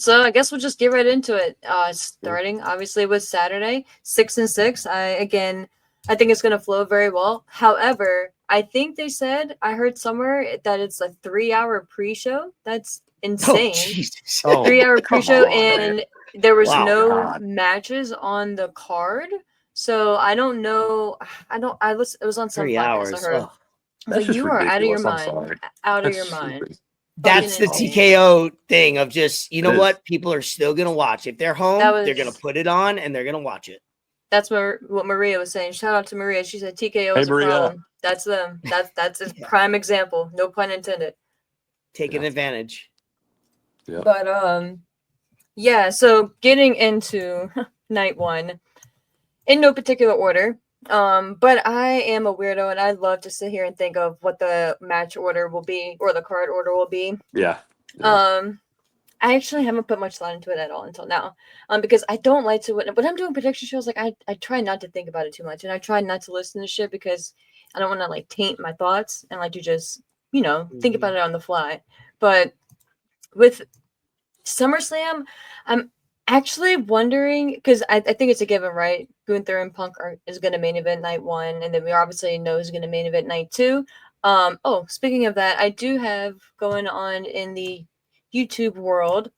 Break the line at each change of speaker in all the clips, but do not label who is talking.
So I guess we'll just get right into it. Starting obviously with Saturday, 6 and 6. I think it's gonna flow very well. However, I think they said I heard somewhere that it's a 3 hour pre-show. That's
Oh,
insane.
Jesus.
Oh,
3 hour
come
pre-show,
on, man.
and there was
Wow.
no
God.
matches on the card. So I don't know. I was. It was on some
3
podcast.
hours.
I heard.
Oh.
I was
That's
like,
just
you are out of your
ridiculous. I'm
mind.
sorry.
Out of
That's
your mind.
stupid.
That's the
Fucking insane.
TKO thing of just, you know
It is.
what? People are still going to watch. If they're home,
That
they're going
was-
to put it on and they're going to watch it.
That's what Maria was saying. Shout out to Maria. She said TKO
Hey,
is a
Maria.
problem. That's them. That's a
Yeah.
prime example. No pun intended.
Taking
Yeah.
advantage.
Yeah.
But yeah. So getting into night one, in no particular order. But I am a weirdo, and I love to sit here and think of what the match order will be or the card order will be.
Yeah.
I actually haven't put much thought into it at all until now. Because I don't like to when I'm doing prediction shows, like I try not to think about it too much, and I try not to listen to shit because I don't want to like taint my thoughts and like to just think about it on the fly. But with SummerSlam, I'm actually wondering because I think it's a given, right? Gunther and Punk is going to main event night one, and then we obviously know who's going to main event night two. Oh, speaking of that, I do have going on in the YouTube world.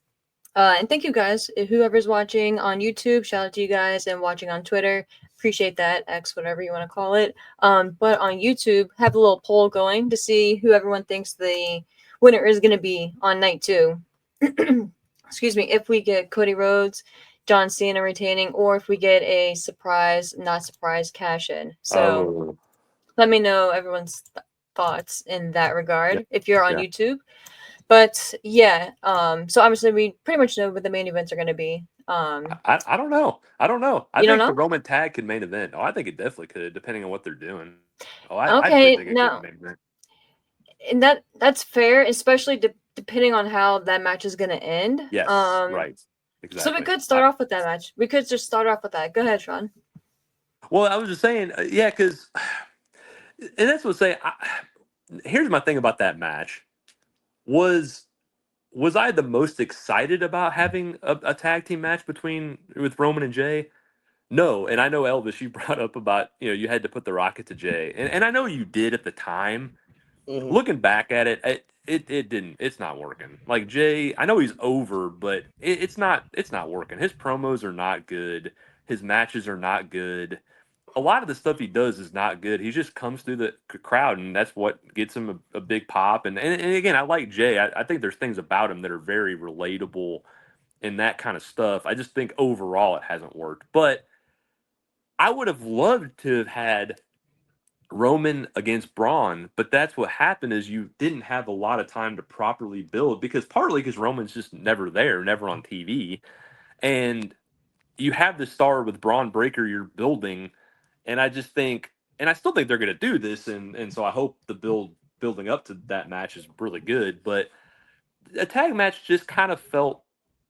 And thank you guys, whoever's watching on YouTube. Shout out to you guys and watching on Twitter. Appreciate that, X, whatever you want to call it. But on YouTube, have a little poll going to see who everyone thinks the winner is going to be on night two. Excuse me. If we get Cody Rhodes, John Cena retaining, or if we get a surprise, not surprise cash in. So let me know everyone's thoughts in that regard if you're on YouTube. But yeah, so obviously we pretty much know what the main events are going to be.
I don't know. I
You don't
think
know?
the Roman tag could main event. Oh, I think it definitely could, depending on what they're doing. Oh, I
Okay,
think it
now-
could main event.
And that's fair, especially depending on how that match is going to end.
Yes, right. Exactly.
So we could start off with that match. We could just start off with that. Go ahead, Sean.
Well, I was just saying, yeah, because, and that's what I'm saying. Here's my thing about that match. Was I the most excited about having a tag team match with Roman and Jay? No, and I know Elvis, you brought up about you had to put the Rocket to Jay, and I know you did at the time.
Mhm.
Looking back at it, it didn't. It's not working. Like Jay, I know he's over, but it's not working. His promos are not good. His matches are not good. A lot of the stuff he does is not good. He just comes through the crowd, and that's what gets him a big pop. And again, I like Jay. I think there's things about him that are very relatable and that kind of stuff. I just think overall it hasn't worked. But I would have loved to have had Roman against Braun, but that's what happened is you didn't have a lot of time to properly build partly because Roman's just never there, never on TV. And you have this star with Braun Breaker you're building. And I just think, and I still think they're going to do this, and so I hope the building up to that match is really good. But a tag match just kind of felt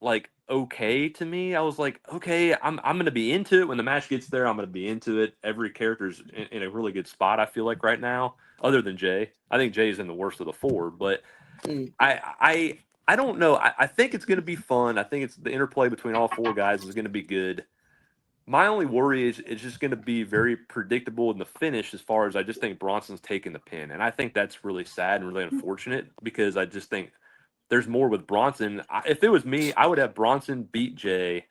like okay to me. I was like, okay, I'm going to be into it when the match gets there. I'm going to be into it. Every character's in a really good spot. I feel like right now, other than Jay. I think Jay's in the worst of the four, but I don't know. I think it's going to be fun. I think it's the interplay between all four guys is going to be good. My only worry is it's just going to be very predictable in the finish as far as I just think Bronson's taking the pin. And I think that's really sad and really unfortunate because I just think there's more with Bronson. If it was me, I would have Bronson beat Jay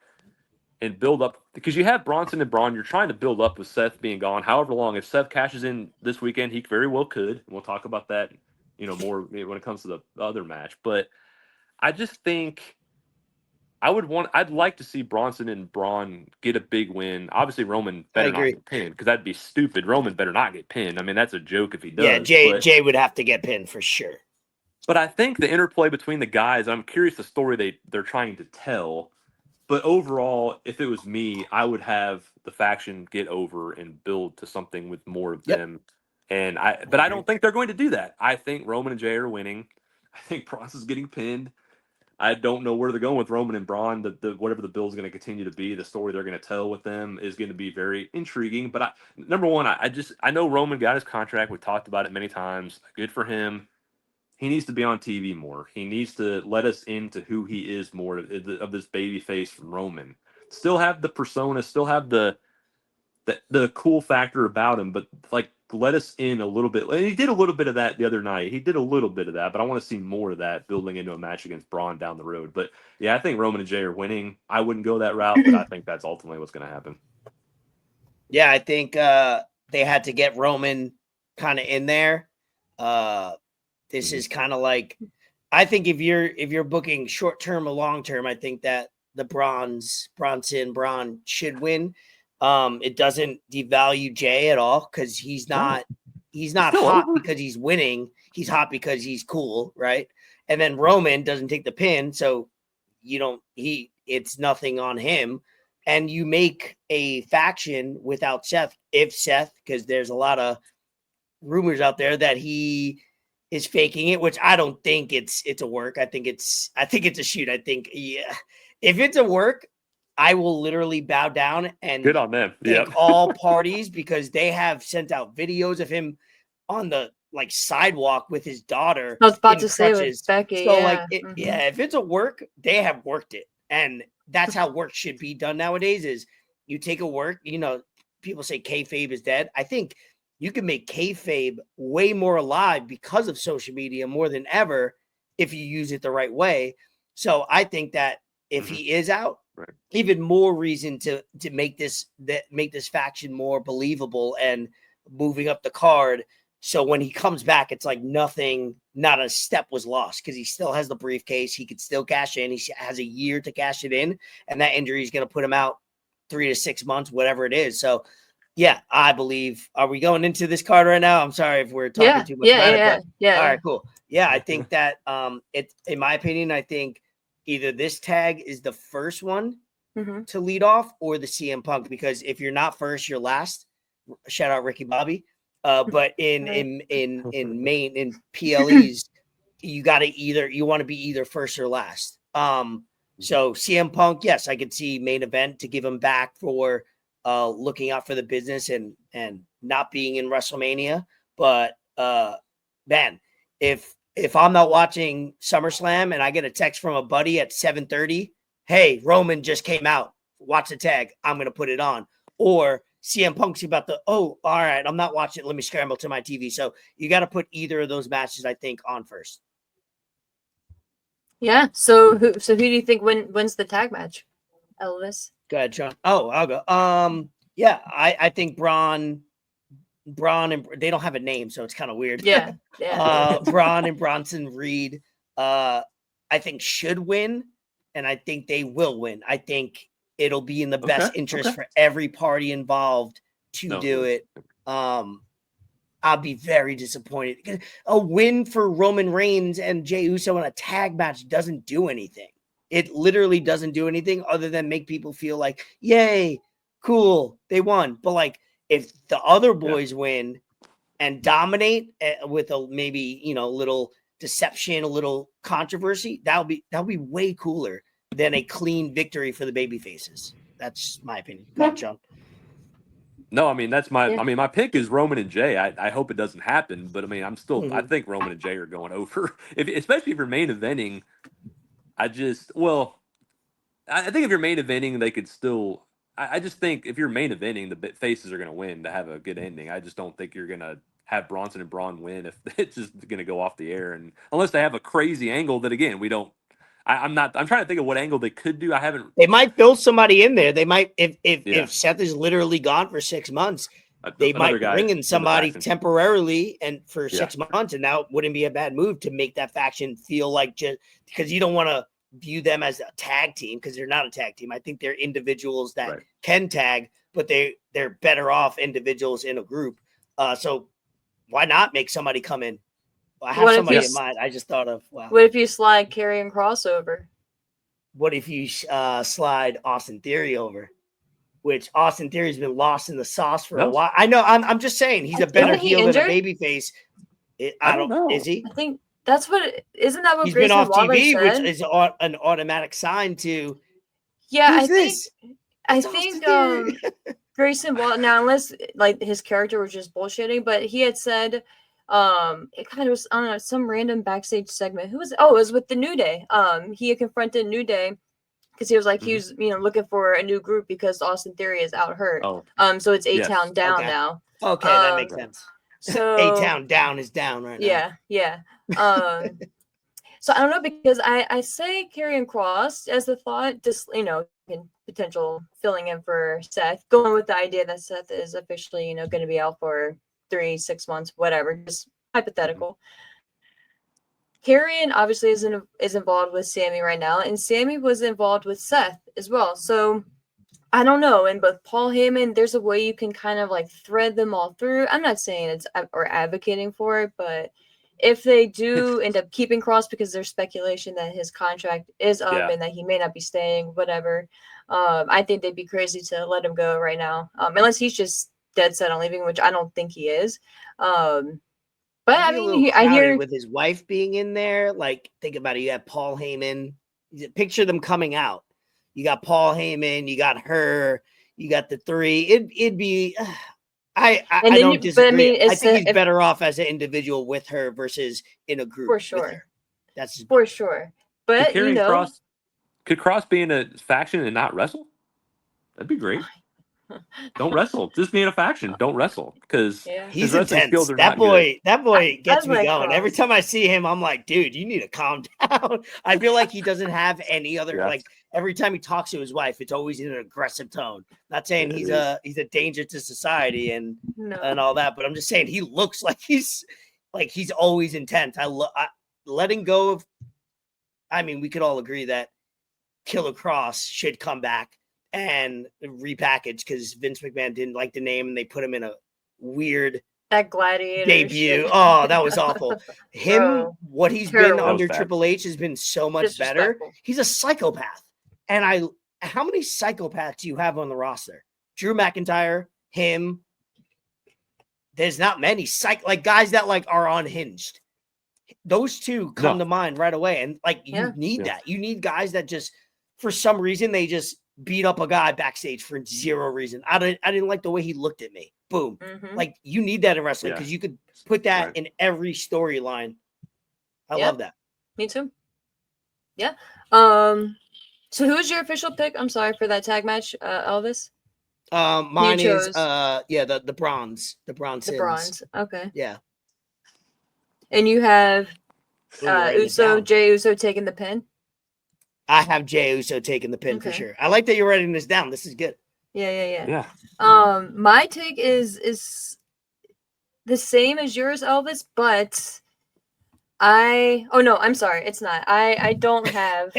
and build up because you have Bronson and Braun. You're trying to build up with Seth being gone however long. If Seth cashes in this weekend, he very well could. We'll talk about that, more when it comes to the other match. But I just think I'd like to see Bronson and Braun get a big win. Obviously, Roman better not get pinned because that'd be stupid. Roman better not get pinned. I mean, that's a joke if he does.
Yeah, Jay would have to get pinned for sure.
But I think the interplay between the guys, I'm curious the story they're trying to tell. But overall, if it was me, I would have the faction get over and build to something with more of them. And I don't think they're going to do that. I think Roman and Jay are winning. I think Bronson's getting pinned. I don't know where they're going with Roman and Braun. Whatever the build's going to continue to be, the story they're going to tell with them is going to be very intriguing. But number one, I know Roman got his contract. We talked about it many times. Good for him. he needs to be on TV more. He needs to let us into who he is more of this baby face Roman. Still have the persona, still have the cool factor about him, but like let us in a little bit. And he did a little bit of that the other night. He did a little bit of that, but I want to see more of that building into a match against Braun down the road. But yeah, I think Roman and Jay are winning. I wouldn't go that route, but I think that's ultimately what's going to happen.
Yeah, I think they had to get Roman kind of in there. This is kind of like, I think if you're booking short term or long term, I think that the Braun should win. It doesn't devalue Jay at all because he's not hot because he's winning. He's hot because he's cool, right? And then Roman doesn't take the pin, so it's nothing on him. And you make a faction without Seth, because there's a lot of rumors out there that he is faking it, which I don't think it's a work. I think it's a shoot. I think, yeah, if it's a work, I will literally bow down and
good on them.
Thank all parties, because they have sent out videos of him on the sidewalk with his daughter.
I was about to say with Becky.
So
yeah.
If it's a work, they have worked it, and that's how work should be done nowadays. Is you take a work, people say kayfabe is dead. I think you can make kayfabe way more alive because of social media more than ever if you use it the right way. So I think that if he is out, even more reason to make this faction more believable and moving up the card. So when he comes back, it's like not a step was lost, because he still has the briefcase. He could still cash in. He has a year to cash it in, and that injury is going to put him out 3 to 6 months, whatever it is. So yeah, I believe. Are we going into this card right now? I'm sorry if we're talking too much about it. But, all right, cool. Yeah, I think that it's, in my opinion, I think either this tag is the first one to lead off, or the CM Punk, because if you're not first, you're last. Shout out Ricky Bobby. But in PLEs, you want to be either first or last. So CM Punk, yes, I could see main event to give him back for looking out for the business and not being in WrestleMania. But man, if I'm not watching SummerSlam and I get a text from a buddy at 7:30, hey, Roman just came out, watch the tag, I'm gonna put it on. Or CM Punk's about all right, I'm not watching it, let me scramble to my TV. So you got to put either of those matches, I think, on first.
Yeah. So who do you think wins the tag match? Elvis.
Go ahead, Sean. Oh, I'll go. Yeah, I think Braun and they don't have a name, so it's kind of weird.
Yeah.
Braun and Bronson Reed, I think should win, and I think they will win. I think it'll be in the best interest for every party involved to do it. I'll be very disappointed. A win for Roman Reigns and Jey Uso in a tag match doesn't do anything. It literally doesn't do anything other than make people feel like, yay, cool, they won. But if the other boys win and dominate with a maybe little deception, a little controversy, that'll be way cooler than a clean victory for the baby faces. That's my opinion. Go ahead, Sean.
No, I mean, that's my pick is Roman and Jay. I hope it doesn't happen, but I mean, I think Roman and Jay are going over, especially if you're main eventing. I think if you're main eventing, they could still, I just think if you're main eventing, the faces are going to win to have a good ending. I just don't think you're going to have Bronson and Braun win if it's just going to go off the air. And unless they have a crazy angle that, again, we don't, I'm trying to think of what angle they could do.
They might build somebody in there. They might, if Seth is literally gone for 6 months, they might bring in somebody temporarily and for 6 months, and that wouldn't be a bad move to make that faction feel like, just because you don't want to view them as a tag team, because they're not a tag team. I think they're individuals that can tag, but they're better off individuals in a group. So why not make somebody come in? I have somebody in mind. I just thought of, wow.
What if you slide Karrion Kross over?
What if you slide Austin Theory over? Which Austin Theory's been lost in the sauce for a while. I know. I'm just saying he's a better heel than a babyface. I don't know. Is he?
I think that's isn't that what
he's
Grayson
been off
Waller
TV,
said?
which is an automatic sign to.
Yeah,
I
think Grayson Waller, now unless his character was just bullshitting, but he had said It kind of was, I don't know, some random backstage segment. Who was it? Oh, it was with the New Day. He had confronted New Day because he was like, he was, looking for a new group because Austin Theory is out hurt.
Oh,
So it's
yes.
A-Town down
Okay.
now.
Okay, that makes
Right.
sense.
So
A-Town down is down right now.
yeah. So I don't know, because I say Karrion Kross as the thought, just in potential filling in for Seth, going with the idea that Seth is officially going to be out for 3-6 months, whatever, just hypothetical. Karrion obviously is involved with Sammy right now, and Sammy was involved with Seth as well. So I don't know. And both Paul Heyman, there's a way you can kind of like thread them all through. I'm not saying it's or advocating for it, but if they do end up keeping Cross, because there's speculation that his contract is up and that he may not be staying, whatever, I think they'd be crazy to let him go right now, unless he's just dead set on leaving, which I don't think he is. But I mean, I hear
with his wife being in there. Like, think about it. You have Paul Heyman. Picture them coming out. You got Paul Heyman. You got her. You got the three. It'd be. I don't disagree.
But I mean,
I think he's better off as an individual with her versus in a group.
For sure.
With her. That's
for sure. But
could Cross be in a faction and not wrestle? That'd be great. Don't wrestle. Just be in a faction. Don't wrestle, because
he's intense. That boy gets me going. Cross. Every time I see him, I'm like, dude, you need to calm down. I feel like he doesn't have any other like. Every time he talks to his wife, it's always in an aggressive tone. Not saying he's a danger to society and all that, but I'm just saying he looks like he's always intense. I letting go of. I mean, we could all agree that Killer Cross should come back and repackaged, because Vince McMahon didn't like the name and they put him in a weird
gladiator
debut. Oh, that was awful. What he's been under Triple H has been so much better. He's a psychopath. And how many psychopaths do you have on the roster? Drew McIntyre, him. There's not many guys that are unhinged. Those two come to mind right away. And you need that. You need guys that just, for some reason, they just beat up a guy backstage for zero reason. I didn't like the way he looked at me. Boom. You need that in wrestling, because you could put that in every storyline. I love that.
Me too. Yeah. So who is your official pick? I'm sorry for that tag match, Elvis.
Mine is the bronze. The bronze.
The bronze. Okay.
Yeah.
And you have Jey Uso taking the pin.
I have Jey Uso taking the pin for sure. I like that you're writing this down. This is good.
Yeah. My take is the same as yours, Elvis, but I'm sorry, it's not. I don't have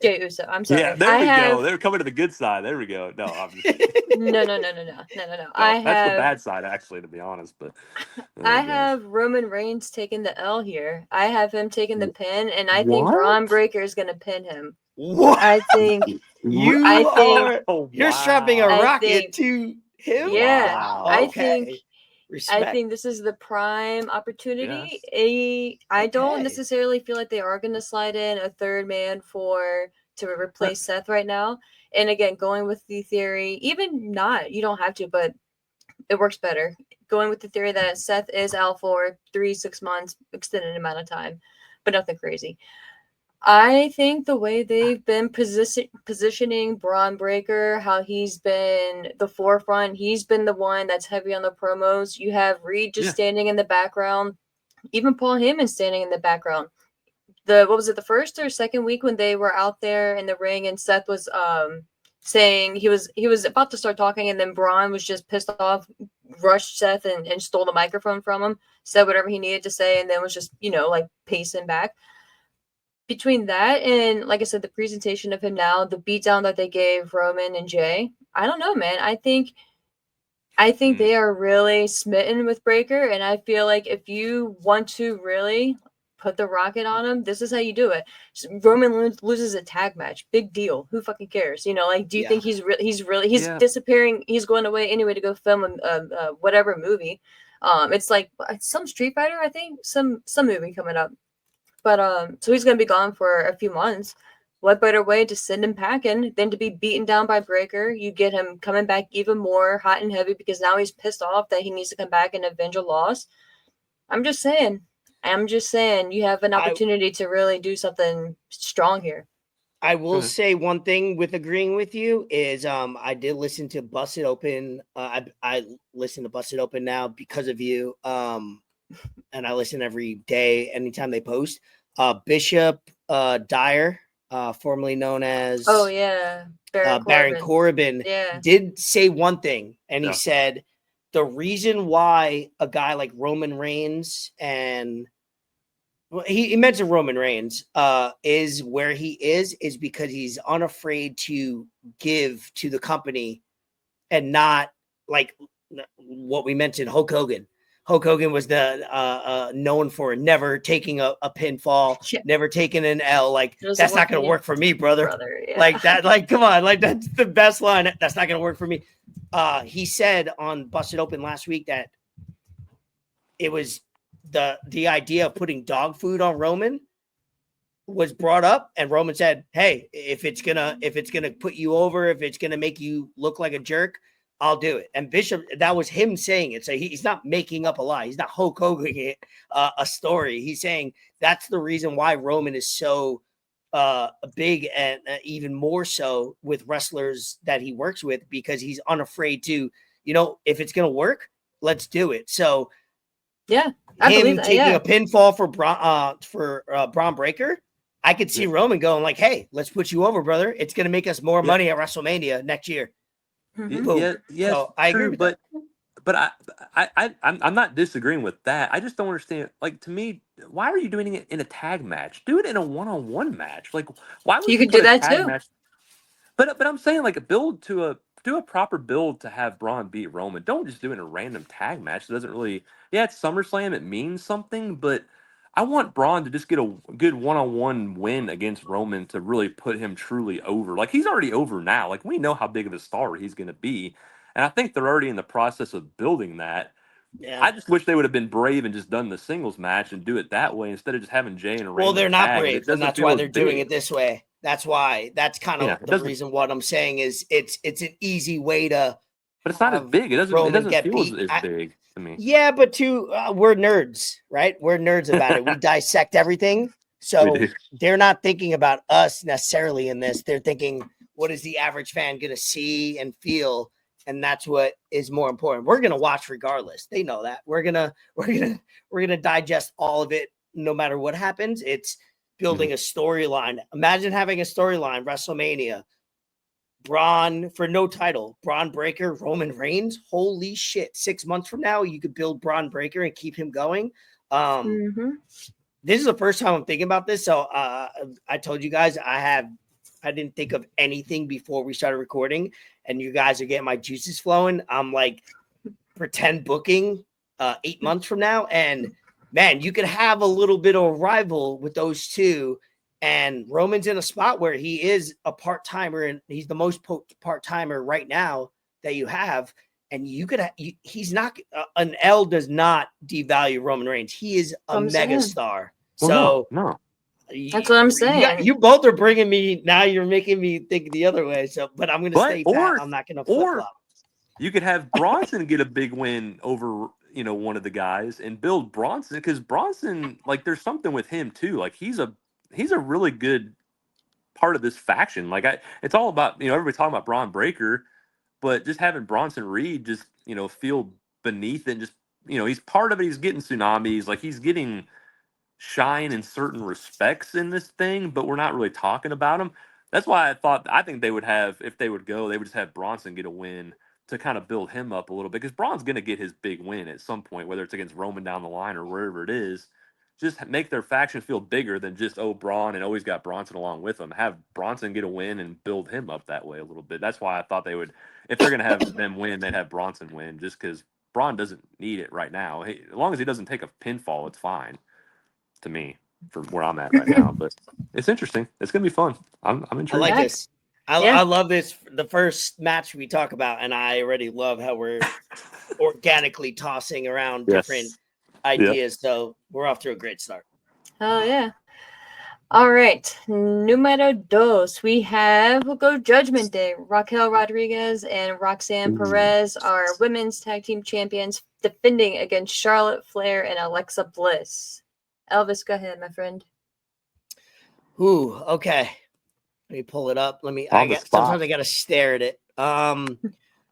Jey Uso. I'm sorry.
Yeah, there we go. They're coming to the good side. There we go. No, obviously.
No.
That's the bad side, actually, to be honest. But
I have Roman Reigns taking the L here. I have him taking the pin, and I think Braun Breaker is going to pin him.
What?
I think
you're strapping a rocket to him.
Yeah,
wow.
I think this is the prime opportunity. Yes. I don't necessarily feel like they are going to slide in a third man to replace Seth right now. And again, going with the theory, even not, you don't have to, but it works better. Going with the theory that Seth is out for 3-6 months, extended amount of time, but nothing crazy. I think the way they've been positioning Braun Breaker, how he's been the forefront, he's been the one that's heavy on the promos. You have Reed just standing in the background, even Paul Heyman standing in the background. What was it, the first or second week when they were out there in the ring and Seth was saying he was about to start talking, and then Braun was just pissed off, rushed Seth and stole the microphone from him, said whatever he needed to say, and then was just pacing back. Between that and, like I said, the presentation of him now, the beatdown that they gave Roman and Jey, I don't know, man. I think they are really smitten with Breaker, and I feel like if you want to really put the rocket on him, this is how you do it. Roman loses a tag match, big deal. Who fucking cares? Do you think he's disappearing? He's going away anyway to go film a whatever movie. It's like some Street Fighter, I think, some movie coming up. But so he's going to be gone for a few months. What better way to send him packing than to be beaten down by Breaker? You get him coming back even more hot and heavy because now he's pissed off that he needs to come back and avenge a loss. I'm just saying. You have an opportunity to really do something strong here.
I will say one thing with agreeing with you is I did listen to Busted Open. I listen to Busted Open now because of you. And I listen every day anytime they post. Bishop Dyer, formerly known as Baron Corbin, did say one thing, and he said the reason why a guy like Roman Reigns and he mentioned Roman Reigns is where he is because he's unafraid to give to the company and not like what we mentioned, Hulk Hogan. Hulk Hogan was the known for never taking a pinfall, never taking an L. Like, that's not going to work for me, brother. Like that, like, come on. Like, that's the best line. That's not going to work for me. He said on Busted Open last week that it was the idea of putting dog food on Roman was brought up, and Roman said, hey, if it's gonna put you over, if it's gonna make you look like a jerk, I'll do it. And Bishop, that was him saying it. So he's not making up a lie. He's not Hulk Hogan it a story. He's saying that's the reason why Roman is so big, and even more so with wrestlers that he works with, because he's unafraid to, if it's gonna work, let's do it. So
yeah, I believe that,
taking a pinfall for Braun Breaker, I could see Roman going like, "Hey, let's put you over, brother. It's going to make us more money at WrestleMania next year."
Yeah,
so I agree with that.
But I'm not disagreeing with that. I just don't understand. Like, to me, why are you doing it in a tag match? Do it in a one-on-one match. Like, why would you
could
put
do that
a tag
too?
match? But I'm saying, like, do a proper build to have Braun beat Roman. Don't just do it in a random tag match. It doesn't really. Yeah, it's SummerSlam. It means something, but I want Braun to just get a good one-on-one win against Roman to really put him truly over. Like, he's already over now. Like, we know how big of a star he's going to be, and I think they're already in the process of building that.
Yeah.
I just wish they would have been brave and just done the singles match and do it that way instead of just having Jay and a random
they're not
tag.
brave, and that's why they're doing it this way. That's why. That's kind of the reason. What I'm saying is, it's an easy way to.
But it's not as big. It doesn't feel as big to me.
Yeah, but we're nerds, right? We're nerds about it. We dissect everything. So they're not thinking about us necessarily in this. They're thinking, what is the average fan going to see and feel? And that's what is more important. We're going to watch regardless. They know that. We're going to digest all of it no matter what happens. It's building a storyline. Imagine having a storyline, WrestleMania, Braun for no title, Braun Breaker, Roman Reigns. Holy shit. 6 months from now, you could build Braun Breaker and keep him going. This is the first time I'm thinking about this. So I told you guys I didn't think of anything before we started recording, and you guys are getting my juices flowing. I'm like, pretend booking 8 months from now. And man, you could have a little bit of a rival with those two. And Roman's in a spot where he is a part-timer, and he's the most part-timer right now that you have. And you could, he's not, an L does not devalue Roman Reigns. He is a mega star.
Well, no.
That's what I'm saying.
You both are bringing me, now you're making me think the other way. So, but I'm going to stay pat. I'm not going to flip-flop.
You could have Bronson get a big win over, one of the guys and build Bronson, because Bronson, like, there's something with him too. Like, he's a really good part of this faction. Like, it's all about, everybody talking about Braun Breaker, but just having Bronson Reed just, feel beneath it and just, he's part of it. He's getting tsunamis. Like, he's getting shine in certain respects in this thing, but we're not really talking about him. That's why I think they would have, if they would go, they would just have Bronson get a win to kind of build him up a little bit, because Braun's going to get his big win at some point, whether it's against Roman down the line or wherever it is. Just make their faction feel bigger than just, Braun, and always got Bronson along with him. Have Bronson get a win and build him up that way a little bit. That's why I thought they would, if they're going to have them win, they'd have Bronson win, just because Braun doesn't need it right now. As long as he doesn't take a pinfall, it's fine to me for where I'm at right now. But it's interesting. It's going to be fun. I'm intrigued.
I like this. I love this. The first match we talk about, and I already love how we're organically tossing around different ideas. So we're off to a great start.
Oh yeah. All right, numero dos. We'll go Judgment Day. Raquel Rodriguez and Roxanne Perez are women's tag team champions, defending against Charlotte Flair and Alexa Bliss. Elvis, go ahead, my friend.
Ooh, okay. Let me pull it up. Sometimes I gotta stare at it.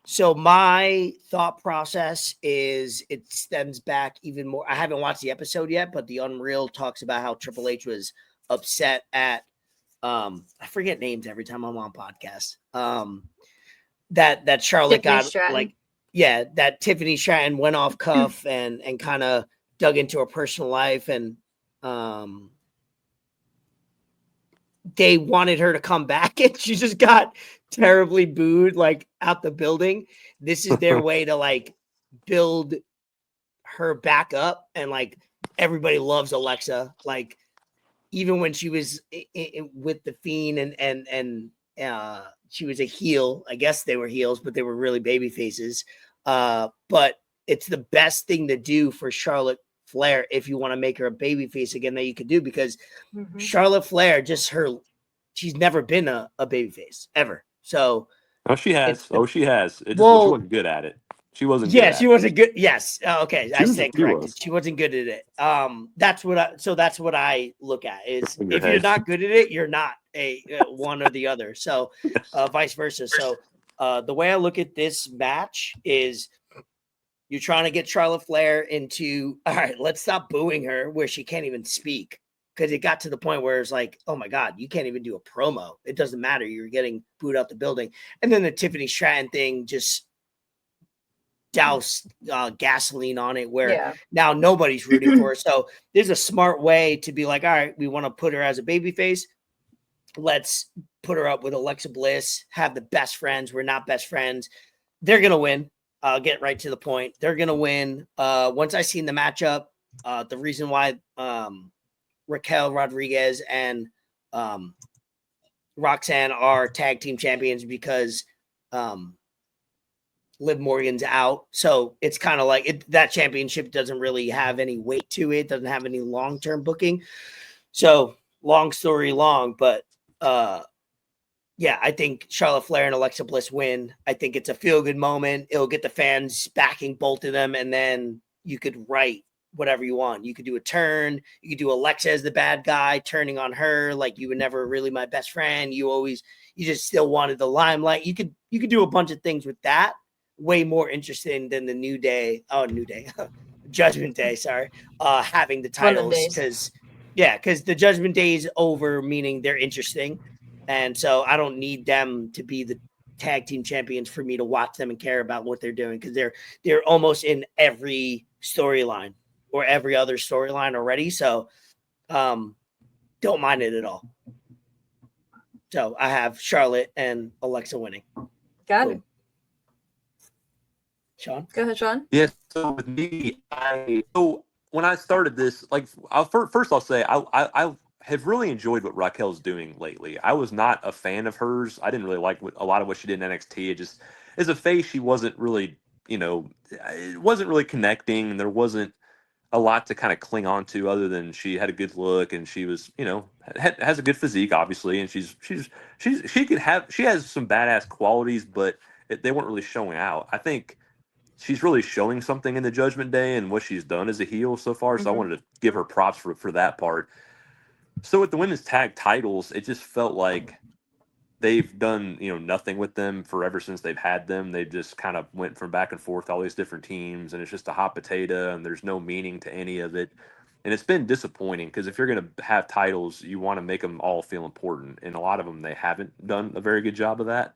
So my thought process is it stems back even more. I haven't watched the episode yet, but the Unreal talks about how Triple H was upset at I forget names every time I'm on podcasts. That Charlotte
Tiffany
got
Stratton.
that Tiffany Stratton went off cuff and kind of dug into her personal life, and they wanted her to come back and she just got terribly booed like out the building. This is their way to like build her back up, and like everybody loves Alexa. Like even when she was with the Fiend and she was a heel. I guess they were heels, but they were really baby faces. But it's the best thing to do for Charlotte Flair if you want to make her a baby face again that you could do, because Charlotte Flair, she's never been a baby face ever. So
she has. She has. She wasn't good at it. She wasn't
yeah,
good at
she wasn't good. Yes. Okay. I stand corrected.
Was.
She wasn't good at it. That's what I look at is if you're
head.
not good at it, you're not a one or the other. So vice versa. So the way I look at this match is you're trying to get Charlotte Flair into, all right, let's stop booing her where she can't even speak. Because it got to the point where it's like, oh my God, you can't even do a promo. It doesn't matter. You're getting booed out the building. And then the Tiffany Stratton thing just douse gasoline on it where now nobody's rooting for her. So there's a smart way to be like, all right, we want to put her as a babyface. Let's put her up with Alexa Bliss, have the best friends. We're not best friends. They're going to win. I'll get right to the point. They're going to win. Once I seen the matchup, the reason why Raquel Rodriguez and Roxanne are tag team champions because Liv Morgan's out. So it's kind of like that championship doesn't really have any weight to it. Doesn't have any long-term booking. So long story long, but yeah, I think Charlotte Flair and Alexa Bliss win. I think it's a feel-good moment. It'll get the fans backing both of them, and then you could write whatever you want. You could do a turn. You could do Alexa as the bad guy, turning on her like you were never really my best friend. You just still wanted the limelight. You could do a bunch of things with that. Way more interesting than the Judgment Day, sorry, having the titles, because the Judgment Day is over, meaning they're interesting. And so I don't need them to be the tag team champions for me to watch them and care about what they're doing, because they're almost in every storyline or every other storyline already. So don't mind it at all. So I have Charlotte and Alexa winning.
Got it.
Sean?
Go ahead, Sean.
Yeah, so with me, when I started this, like, first I'll say I have really enjoyed what Raquel's doing lately. I was not a fan of hers. I didn't really like a lot of what she did in NXT. It just, as a face, she wasn't really, it wasn't really connecting. There wasn't a lot to kind of cling on to other than she had a good look and she was, has a good physique, obviously, and she has some badass qualities, but they weren't really showing out. I think she's really showing something in the Judgment Day and what she's done as a heel so far. So I wanted to give her props for that part. So with the women's tag titles, it just felt like they've done, nothing with them forever since they've had them. They just kind of went from back and forth, all these different teams, and it's just a hot potato and there's no meaning to any of it. And it's been disappointing because if you're going to have titles, you want to make them all feel important. And a lot of them, they haven't done a very good job of that.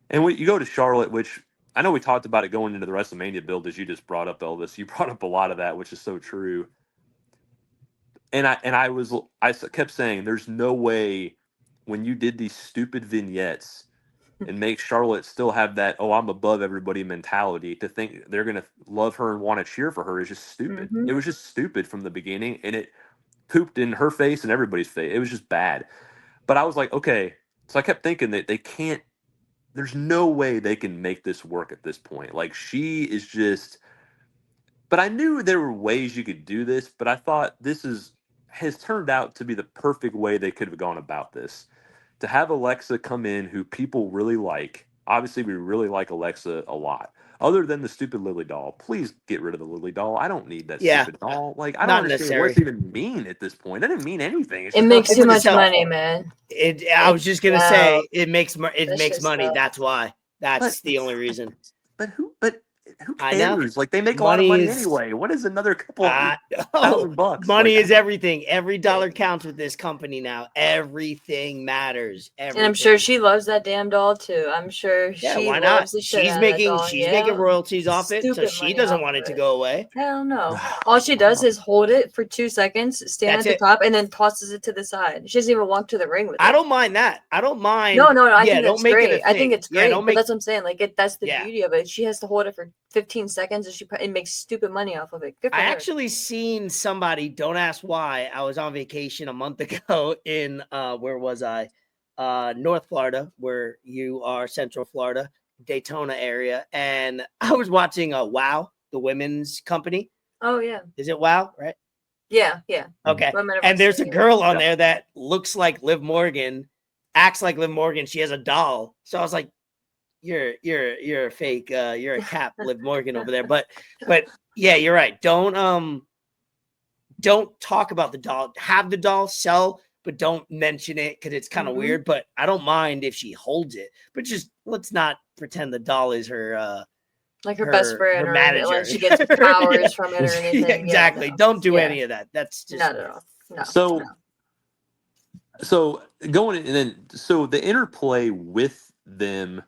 And when you go to Charlotte, which I know we talked about it going into the WrestleMania build, as you just brought up, Elvis. You brought up a lot of that, which is so true. And I kept saying, there's no way when you did these stupid vignettes and make Charlotte still have that, oh, I'm above everybody mentality, to think they're going to love her and want to cheer for her is just stupid. It was just stupid from the beginning, and it pooped in her face and everybody's face. It was just bad. But I was like, okay. So I kept thinking that they can't, there's no way they can make this work at this point. Like, she is just, but I knew there were ways you could do this, but I thought this is has turned out to be the perfect way they could have gone about this. To have Alexa come in, who people really like. Obviously, we really like Alexa a lot. Other than the stupid Lily doll, please get rid of the Lily doll. I don't need that
Yeah,
stupid doll. Like, I don't
not
understand what
necessary.
it even mean at this point. It doesn't mean anything. It's
It
just not
makes too
fun to
much
sell.
money, man.
I was
It's
just gonna
so
say it makes
vicious
money.
stuff.
That's why. That's
But
the only reason.
but who
I know.
cares? Like, they make a lot of
Money
money
is
anyway. What is another couple
oh,
$1,000?
money
Like,
is everything. Every dollar counts with this company now. Everything matters.
And I'm sure
Everything.
she loves that damn doll too. I'm sure
Yeah,
she
why not?
loves the shit out of that doll.
She's
Yeah,
making royalties off it, so
stupid
she
money
doesn't
off
want
of
it to
it.
go away.
Hell no. All she does is hold it for 2 seconds, stand
That's
at the
it.
top, and then tosses it to the side. She doesn't even walk to the ring with it.
I don't mind that. I don't mind.
No, I
yeah,
think
don't
that's
make
great.
it a
I think
thing.
it's
Yeah,
great,
don't
but
make.
that's what I'm saying. Like, that's the
Yeah.
beauty of it. She has to hold it for 15 seconds, and it makes stupid money off of it. Good for
I
her.
actually seen somebody. Don't ask why. I was on vacation a month ago in where was I? North Florida, where you are, Central Florida, Daytona area, and I was watching WOW, the women's company.
Oh yeah,
Is it WOW? Right.
yeah.
Okay.
Women of
And there's a
Wrestling,
girl on
Yeah.
there that looks like Liv Morgan, acts like Liv Morgan. She has a doll. So I was like, you're a fake, you're a cap Liv Morgan over there. But yeah, you're right. Don't talk about the doll. Have the doll, sell, but don't mention it because it's kind of weird. But I don't mind if she holds it. But just let's not pretend the doll is her
like her best friend,
her
or
manager.
like she gets powers
Yeah.
from it or anything.
Yeah, exactly.
No.
Don't do
Yeah.
any of that. That's just
Not at all. No.
So going and then so the interplay with them,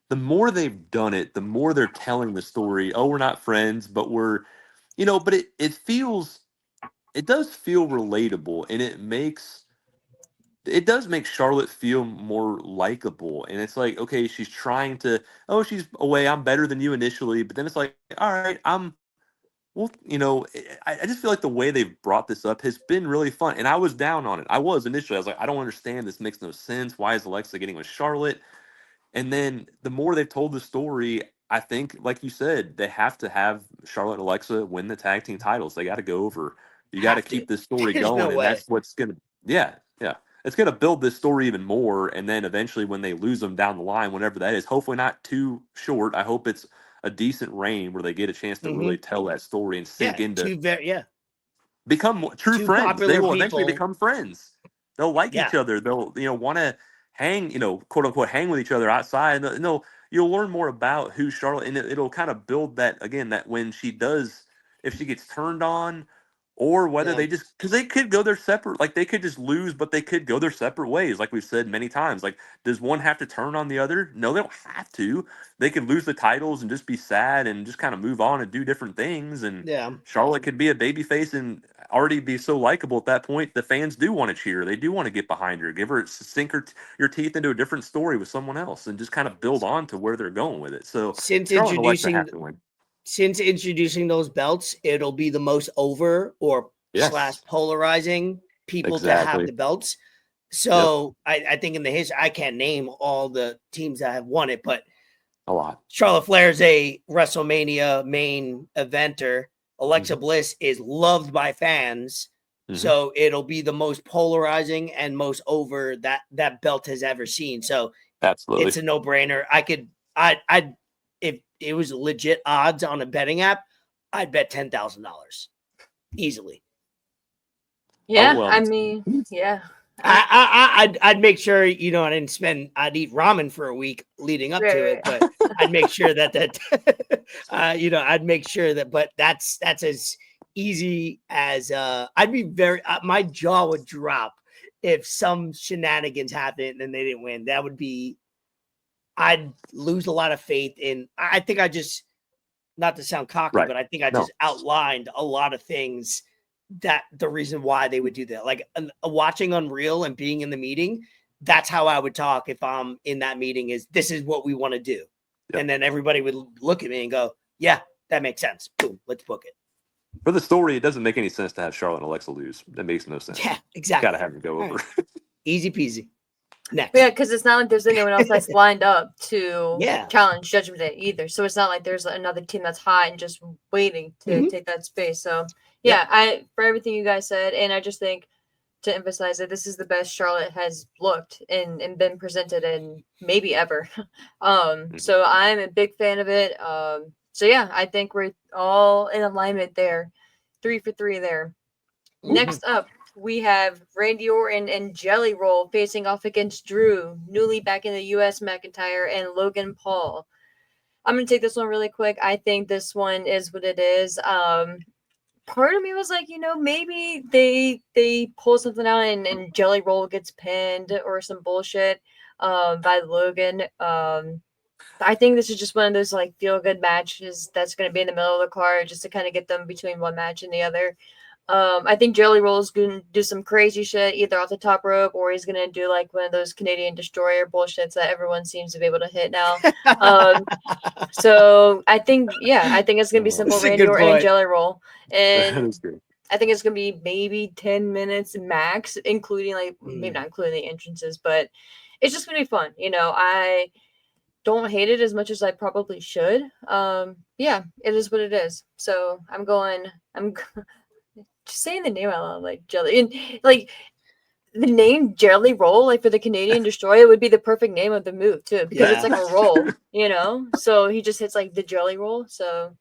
the more they've done it, the more they're telling the story. Oh, we're not friends, but we're, but it does feel relatable, and it does make Charlotte feel more likable. And it's like, okay, she's trying to, oh, she's away, I'm better than you initially, but then it's like, all right, well, I just feel like the way they've brought this up has been really fun. And I was down on it. I was initially. I was like, I don't understand. This makes no sense. Why is Alexa getting with Charlotte? And then the more they've told the story, I think, like you said, they have to have Charlotte and Alexa win the tag team titles. They got to go over. You got to keep this story
There's
going.
no
And
way.
that's what's going to, yeah. It's going to build this story even more. And then eventually when they lose them down the line, whenever that is, hopefully not too short. I hope it's a decent reign where they get a chance to really tell that story and sink into become true
two
friends. They
popular
will eventually
people.
become friends. They'll like each other. They'll want to hang, quote unquote, hang with each other outside. And you'll learn more about who Charlotte, and it'll kind of build that again. That when she does, if she gets turned on, or whether they just, because they could go their separate, like they could just lose, but they could go their separate ways. Like we've said many times, like does one have to turn on the other? No, they don't have to. They could lose the titles and just be sad and just kind of move on and do different things. And Charlotte could be a babyface and already be so likable at that point. The fans do want to cheer. They do want to get behind her, give her, sink your teeth into a different story with someone else, and just kind of build on to where they're going with it. So
since
Charlotte and Alexa have to win.
Since introducing those belts, it'll be the most over or / polarizing people to have the belts. So I think in the history, I can't name all the teams that have won it, but
a lot.
Charlotte Flair is a WrestleMania main eventer. Alexa Bliss is loved by fans. So it'll be the most polarizing and most over that belt has ever seen. So
absolutely,
it's a no-brainer. I'd if it was legit odds on a betting app, I'd bet $10,000 easily.
Yeah, I mean, yeah.
I'd make sure, I'd eat ramen for a week leading up to it, but I'd make sure that I'd make sure that, but that's as easy as I'd be very my jaw would drop if some shenanigans happened and they didn't win. That would be, I'd lose a lot of faith in. I think I just, not to sound cocky, but I think I just outlined a lot of things that the reason why they would do that. Like watching Unreal and being in the meeting, that's how I would talk if I'm in that meeting, is this is what we want to do. Yep. And then everybody would look at me and go, yeah, that makes sense. Boom, let's book it.
For the story, it doesn't make any sense to have Charlotte and Alexa lose. That makes no sense.
Yeah, exactly.
Got to have them go over.
Right. Easy peasy. Next.
Yeah, because it's not like there's anyone else that's lined up to
Yeah.
challenge Judgment Day either. So it's not like there's another team that's hot and just waiting to take that space. So yeah, for everything you guys said, and I just think to emphasize that this is the best Charlotte has looked and been presented in maybe ever. So I'm a big fan of it. So yeah, I think we're all in alignment there. 3 for 3 there. Next up, we have Randy Orton and Jelly Roll facing off against Drew, newly back in the US McIntyre, and Logan Paul. I'm gonna take this one really quick. I think this one is what it is. Part of me was like, maybe they pull something out and Jelly Roll gets pinned or some bullshit by Logan. I think this is just one of those like feel good matches that's going to be in the middle of the card just to kind of get them between one match and the other. I think Jelly Roll's going to do some crazy shit either off the top rope or he's going to do like one of those Canadian Destroyer bullshits that everyone seems to be able to hit now. So I think it's going to be simple Randy Orton and Jelly Roll. And I think it's going to be maybe 10 minutes max, including like maybe not including the entrances, but it's just going to be fun. I don't hate it as much as I probably should. Yeah, it is what it is. So I'm just saying the name out loud, like Jelly, and like the name Jelly Roll, like for the Canadian Destroyer, would be the perfect name of the move too, because it's like a roll, So he just hits like the Jelly Roll. So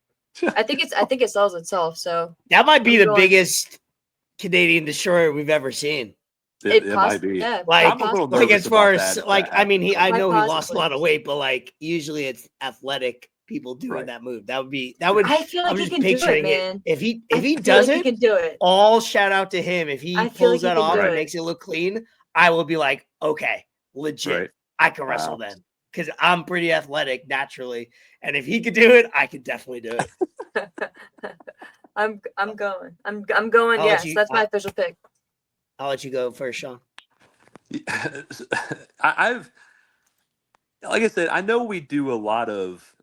I think it sells itself. So
that might be the biggest Canadian Destroyer we've ever seen.
It might be.
Yeah,
like as far as like, I mean, I know he lost a lot of weight, but like usually it's athletic people doing that move. That would.
I feel like I'm
just
he can
picturing
do it, man.
If he does it,
he can do it.
All shout out to him. If he pulls that off and makes it look clean, I will be like, okay, legit. Right. I can wrestle then because I'm pretty athletic naturally, and if he could do it, I could definitely do it.
I'm going. I'm going. Yes, that's my official pick.
I'll let you go first, Sean.
I've, like I said, I know we do a lot of,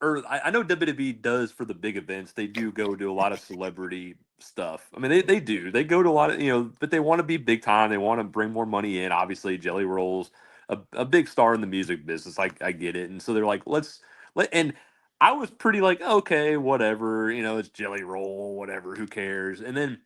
or I know WWE does for the big events. They do go to a lot of celebrity stuff. I mean, they do. They go to a lot of, but they want to be big time. They want to bring more money in. Obviously, Jelly Roll's a big star in the music business. I get it. And so they're like, and I was pretty like, okay, whatever. It's Jelly Roll, whatever. Who cares? And then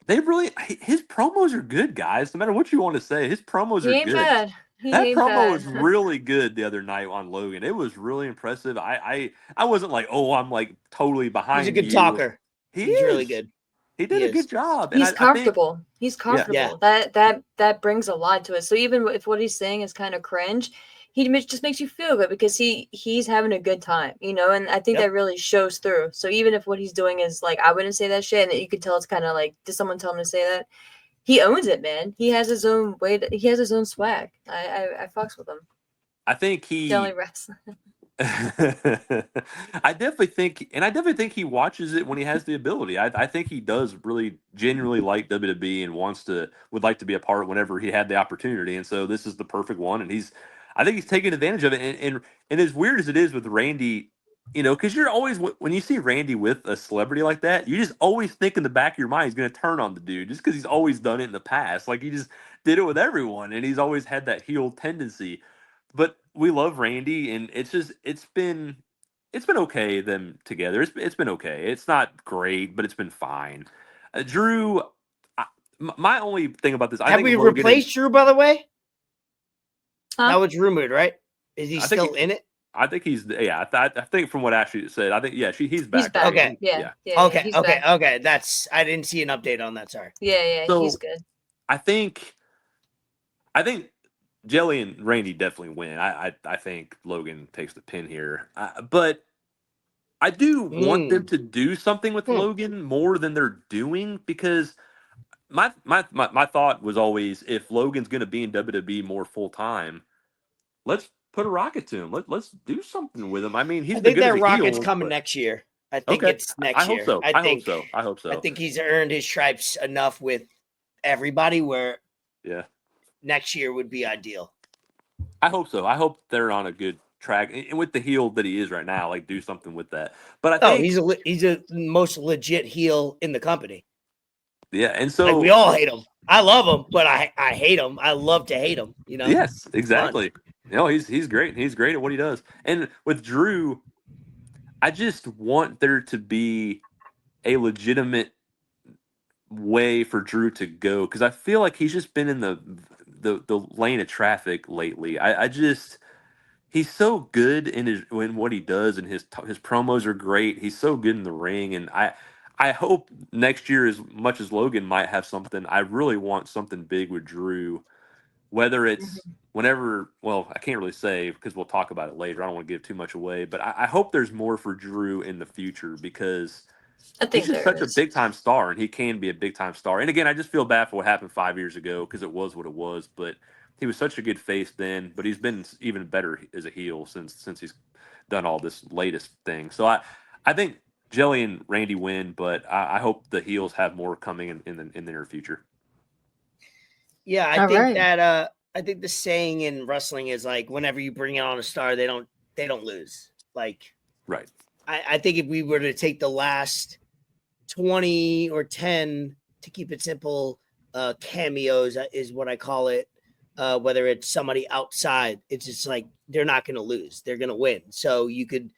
his promos are good, guys. No matter what you want to say, his promos are good.
Bad.
That promo was really good the other night on Logan. It was really impressive. I wasn't like, oh, I'm like totally behind.
He's a good talker. He's really good.
He did a good job.
He's comfortable. He's comfortable. Yeah. That brings a lot to it. So even if what he's saying is kind of cringe, he just makes you feel good because he's having a good time, and I think that really shows through. So even if what he's doing is like, I wouldn't say that shit, and you could tell it's kind of like, did someone tell him to say that? He owns it, man. He has his own way. He has his own swag. I fucks with him.
I think he.
Jelly wrestling.
I definitely think he watches it when he has the ability. I think he does really genuinely like WWE and would like to be a part whenever he had the opportunity. And so this is the perfect one. And I think he's taking advantage of it. And as weird as it is with Randy, because you're always, when you see Randy with a celebrity like that, you just always think in the back of your mind he's going to turn on the dude just because he's always done it in the past. Like he just did it with everyone, and he's always had that heel tendency. But we love Randy, and it's been okay them together. It's been okay. It's not great, but it's been fine. Drew, my only thing about this, I think
we replaced Drew, by the way?
Huh?
That was rumored, right? Is he still in it?
I think he's I think from what Ashley said, I think he's back.
He's back.
Okay.
Yeah.
Okay. That's I didn't see an update on that. Sorry.
Yeah. So, he's good.
I think Jelly and Randy definitely win. I think Logan takes the pin here, but I do want them to do something with Logan more than they're doing because my thought was always if Logan's going to be in WWE more full time, let's put a rocket to him. Let's do something with him. I mean,
I think that rocket's coming next year. I think it's next year.
I hope so.
I think he's earned his stripes enough with everybody where next year would be ideal.
I hope so. I hope they're on a good track and with the heel that he is right now, like do something with that. But I think
he's a most legit heel in the company.
Yeah, and so
like, we all hate him. I love him, but I hate him. I love to hate him.
Yes, exactly. He's great. He's great at what he does. And with Drew, I just want there to be a legitimate way for Drew to go because I feel like he's just been in the lane of traffic lately. I just he's so good in what he does, and his promos are great. He's so good in the ring, and I hope next year, as much as Logan might have something, I really want something big with Drew. Whether it's whenever, well, I can't really say because we'll talk about it later. I don't want to give too much away, but I hope there's more for Drew in the future because
I
he's
think
just
there
such a
is.
big time star, and he can be a big time star. And again, I just feel bad for what happened 5 years ago because it was what it was. But he was such a good face then, but he's been even better as a heel since he's done all this latest thing. So I think Jelly and Randy win, but I hope the heels have more coming in the near future.
Yeah, I
All
think
right.
that I think the saying in wrestling is like whenever you bring on a star, they don't lose. Like
Right.
I think if we were to take the last 20 or 10, to keep it simple, cameos is what I call it. Whether it's somebody outside, it's just like they're not going to lose; they're going to win. So you could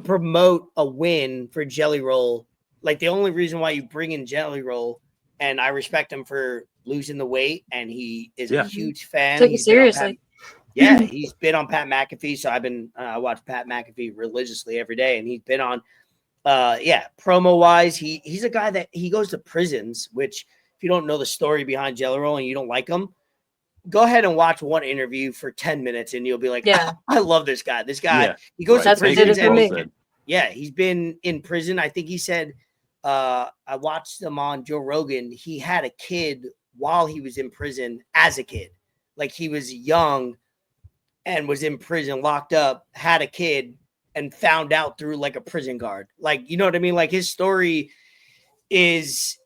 promote a win for Jelly Roll. Like the only reason why you bring in Jelly Roll, and I respect him for losing the weight, and he is a
Yeah.
huge fan.
Take it
He's been on Pat,
seriously.
yeah, he's been on Pat McAfee. So I watch Pat McAfee religiously every day, and he's been on promo wise, he's a guy that he goes to prisons, which if you don't know the story behind Jelly Roll and you don't like him, go ahead and watch one interview for 10 minutes and you'll be like,
Yeah.
I love this guy. This guy,
Yeah.
he goes
Right.
to
That's what
Thank
did
you.
it
prisons
for
and
Well
me.
said.
yeah, he's been in prison. I think he said, I watched him on Joe Rogan. He had a kid while he was in prison as a kid. Like he was young and was in prison, locked up, had a kid, and found out through like a prison guard. Like, you know what I mean? Like his story is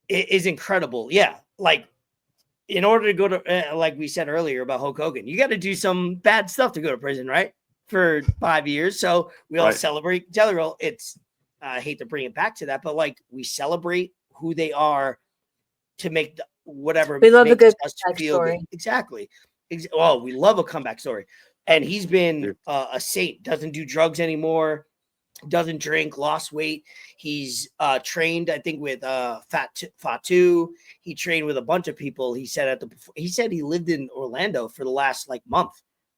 incredible. Yeah, like in order to go to, like we said earlier about Hulk Hogan, you got to do some bad stuff to go to prison, right? For 5 years. So we all
Right.
celebrate Jelly Roll. It's I hate to bring it back to that, but like we celebrate who they are to make whatever
We love a
makes
good
us feel good.
backstory.
Exactly. Oh, we love a comeback story. And he's been
Yeah.
a saint. Doesn't do drugs anymore. Doesn't drink. Lost weight. He's trained, I think, with Fatu. He trained with a bunch of people. He said he lived in Orlando for the last like month,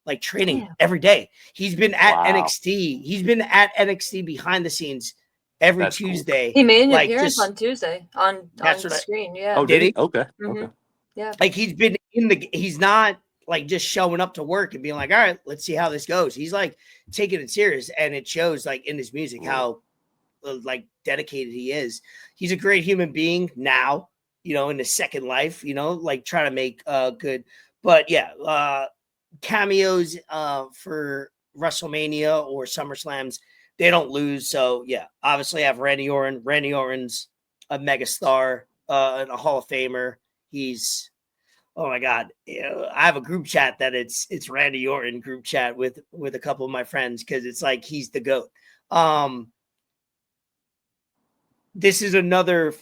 like training
Damn.
every day. He's been at
Wow.
NXT. He's been at NXT behind the scenes every
That's cool.
Tuesday.
He made an
like
appearance
just
on Tuesday on
that's what I
screen. Yeah.
Oh,
did
did he?
he?
Okay.
Mhm.
Okay.
Yeah.
like he's been he's not like just showing up to work and being like, all right, let's see how this goes. He's like taking it serious, and it shows like in his music how like dedicated he is. He's a great human being now, you know, in his second life, you know, like trying to make good. But yeah, cameos for WrestleMania or SummerSlams, they don't lose. So yeah, obviously I have Randy Orton. Randy Orton's a megastar, and a Hall of Famer. He's oh my god, you know, I have a group chat that it's Randy Orton group chat with a couple of my friends because it's like he's the GOAT. This is another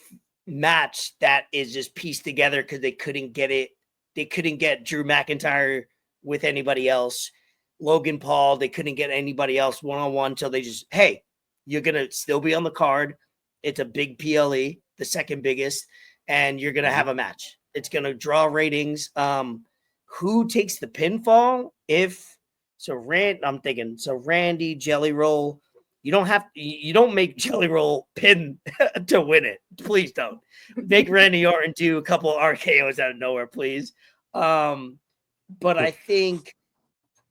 match that is just pieced together because they couldn't get it. They couldn't get Drew McIntyre with anybody else. Logan Paul, they couldn't get anybody else one-on-one until they just, hey, you're going to still be on the card. It's a big PLE, the second biggest, and you're going to have a match. It's going to draw ratings. Who takes the pinfall? I'm thinking, so Randy, Jelly Roll, you don't make Jelly Roll pin to win it. Please don't. Make Randy Orton do a couple of RKOs out of nowhere, please. But I think,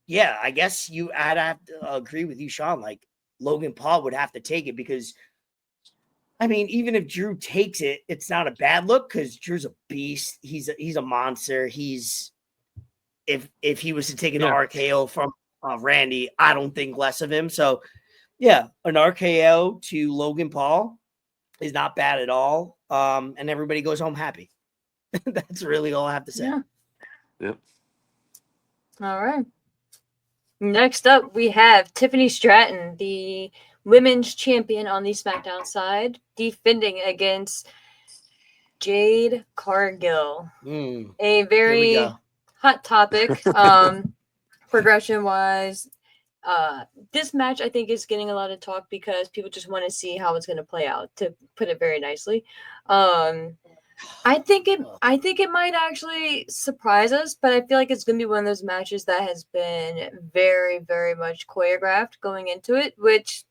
yeah, I guess I'd have to agree with you, Sean. Like Logan Paul would have to take it because, I mean, even if Drew takes it, it's not a bad look because Drew's a beast. He's a monster. If he was to take an RKO from Randy, I don't think less of him. So yeah, an RKO to Logan Paul is not bad at all. And everybody goes home happy. That's really all I have to say.
Yeah.
Yep.
All right. Next up, we have Tiffany Stratton, the women's champion on the SmackDown side, defending against Jade Cargill. A very hot topic, progression-wise. This match, I think, is getting a lot of talk because people just want to see how it's going to play out, to put it very nicely. I think it might actually surprise us, but I feel like it's gonna be one of those matches that has been very, very much choreographed going into it, which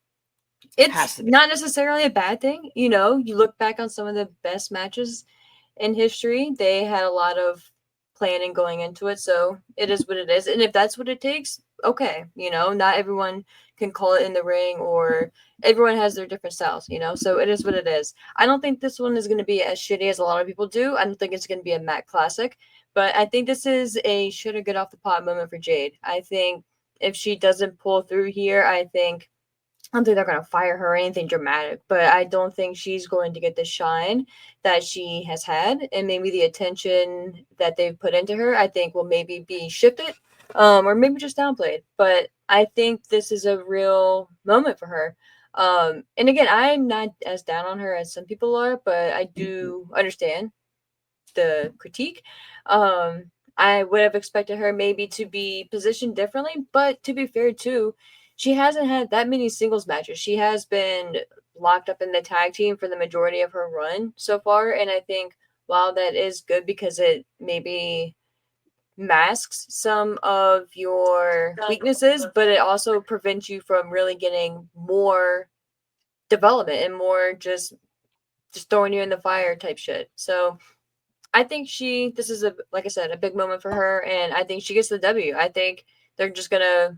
Has
it's
to be.
not necessarily a bad thing. You know, you look back on some of the best matches in history, they had a lot of planning going into it. So it is what it is. And if that's what it takes, okay. You know, not everyone can call it in the ring, or everyone has their different styles, you know? So it is what it is. I don't think this one is going to be as shitty as a lot of people do. I don't think it's going to be a Matt classic, but I think this is a should have get off the pot moment for Jade. I think if she doesn't pull through here, I don't think they're going to fire her or anything dramatic, but I don't think she's going to get the shine that she has had, and maybe the attention that they've put into her, I think, will maybe be shifted, or maybe just downplayed. But I think this is a real moment for her. And again, I'm not as down on her as some people are, but I do understand the critique. I would have expected her maybe to be positioned differently, but to be fair too, she hasn't had that many singles matches. She has been locked up in the tag team for the majority of her run so far, and I think while that is good because it maybe masks some of your weaknesses, but it also prevents you from really getting more development and more just throwing you in the fire type shit. So I think this is like I said, a big moment for her, and I think she gets the W. I think they're just gonna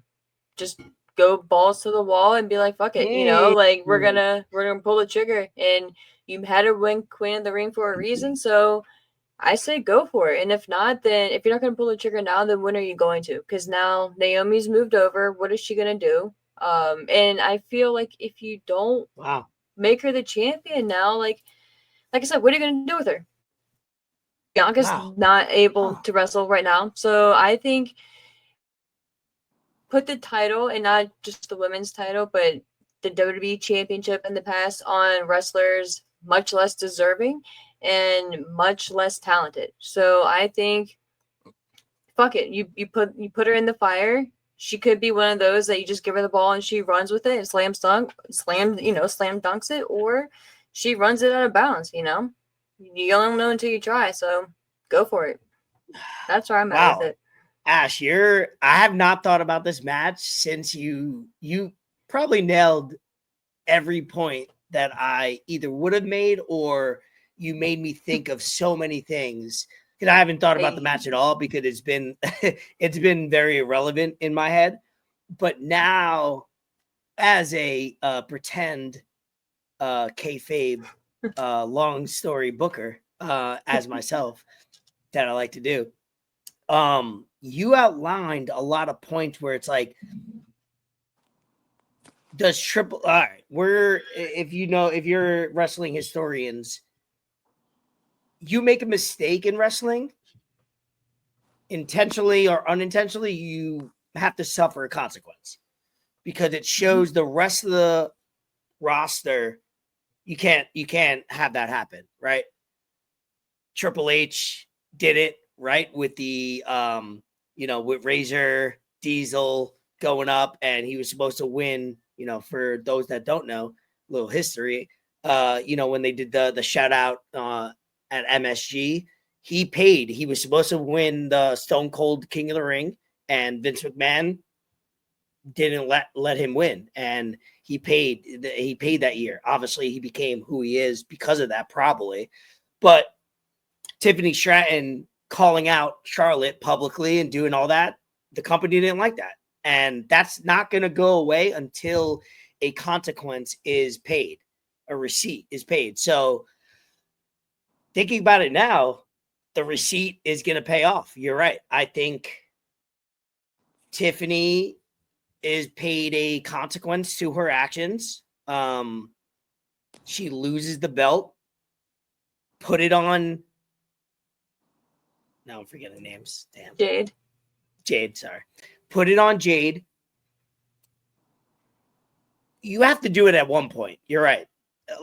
just go balls to the wall and be like, fuck it, you know,
Hey.
like we're gonna pull the trigger, and you had her win Queen of the Ring for a reason, so I say go for it. And if not, then if you're not gonna pull the trigger now, then when are you going to? Because now Naomi's moved over. What is she gonna do? And I feel like if you don't
Wow.
make her the champion now, like I said, what are you gonna do with her? Bianca's
Wow.
not able
Huh.
to wrestle right now. So I think put the title, and not just the women's title, but the WWE championship in the past on wrestlers much less deserving and much less talented. So I think fuck it. You put her in the fire. She could be one of those that you just give her the ball and she runs with it and slam dunks it, or she runs it out of bounds, you know? You don't know until you try, so go for it. That's where I'm at with
Wow.
it.
Ash, I have not thought about this match since you probably nailed every point that I either would have made, or you made me think of so many things. Because I haven't thought about the match at all, because it's been it's been very irrelevant in my head. But now, as a pretend kayfabe long story booker, as myself, that I like to do, you outlined a lot of points where it's like, does triple all right, we're if you're wrestling historians, you make a mistake in wrestling, intentionally or unintentionally, you have to suffer a consequence, because it shows the rest of the roster you can't have that happen, right? Triple H did it, right, with the with Razor Diesel going up, and he was supposed to win. For those that don't know, little history. When they did the shout out at MSG, he paid. He was supposed to win the Stone Cold King of the Ring, and Vince McMahon didn't let him win, and he paid. He paid that year. Obviously, he became who he is because of that, probably, but Tiffany Stratton calling out Charlotte publicly and doing all that, the company didn't like that. And that's not going to go away until a consequence is paid, a receipt is paid. So thinking about it now, the receipt is going to pay off. You're right. I think Tiffany is paid a consequence to her actions. She loses the belt, put it on. Now I'm forgetting names. Damn. Jade, sorry. Put it on Jade. You have to do it at one point. You're right.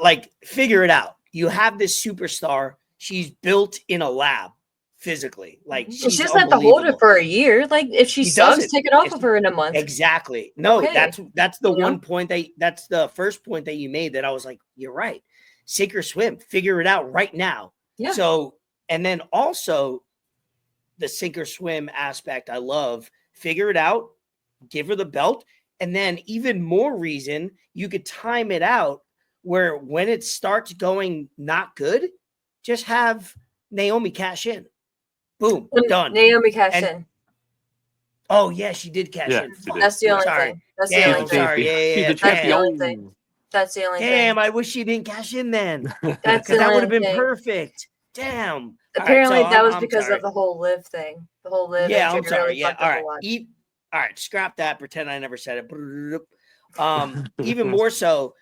Like, figure it out. You have this superstar. She's built in a lab physically. Like,
She
she's
doesn't have to hold it
unbelievable.
for a year. Like if she
She
sucks,
doesn't.
take it off of her in a month.
Exactly. No,
Okay.
that's the
You know?
one point that's the first point that you made that I was like, you're right. Sink or swim. Figure it out right now.
Yeah.
So, and then also the sink or swim aspect, I love. Figure it out, give her the belt, and then even more reason you could time it out where when it starts going not good, just have Naomi cash in. Boom, done.
Naomi cashed
And
in.
oh yeah, she did cash
Yeah,
in.
she did.
That's the only
Sorry.
thing. That's the
Damn,
only
I'm
thing.
sorry. Yeah,
She's
yeah,
the
That's the only
champion.
thing. That's the only
Damn,
thing.
I wish she didn't cash in then.
That's
Because
the
that would
only
have been
thing.
perfect. Damn. All right,
Apparently,
so
that was
I'm
because
sorry.
of the whole live thing. The whole live
Yeah,
injury
I'm sorry.
really
Yeah,
fucked
all
up a
right.
lot.
All right, scrap that. Pretend I never said it. Even more so,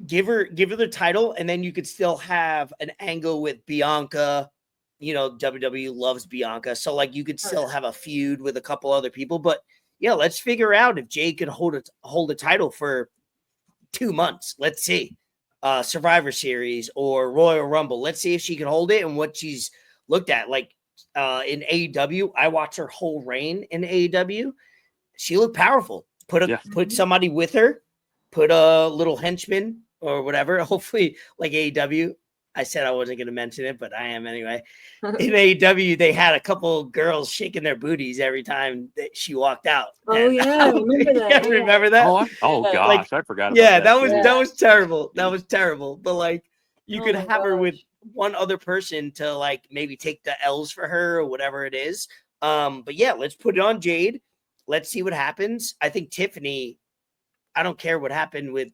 give her the title, and then you could still have an angle with Bianca. You know, WWE loves Bianca, so like you could still have a feud with a couple other people. But yeah, let's figure out if Jade could hold a title for 2 months. Let's see, Survivor Series or Royal Rumble. Let's see if she can hold it and what she's looked at. Like in AEW, I watched her whole reign in AEW. She looked powerful. Put somebody with her, put a little henchman or whatever. Hopefully, like AEW. I said I wasn't going to mention it, but I am anyway. In AEW, they had a couple girls shaking their booties every time that she walked out.
Oh
And
yeah, I remember that.
yeah, remember that?
Oh
Yeah.
gosh,
Like,
I forgot
yeah,
about that.
that was terrible. That was terrible. But like, you
Oh
could
my
have her with
gosh.
one other person to like maybe take the L's for her or whatever it is. But yeah, let's put it on Jade. Let's see what happens. I think Tiffany, I don't care what happened with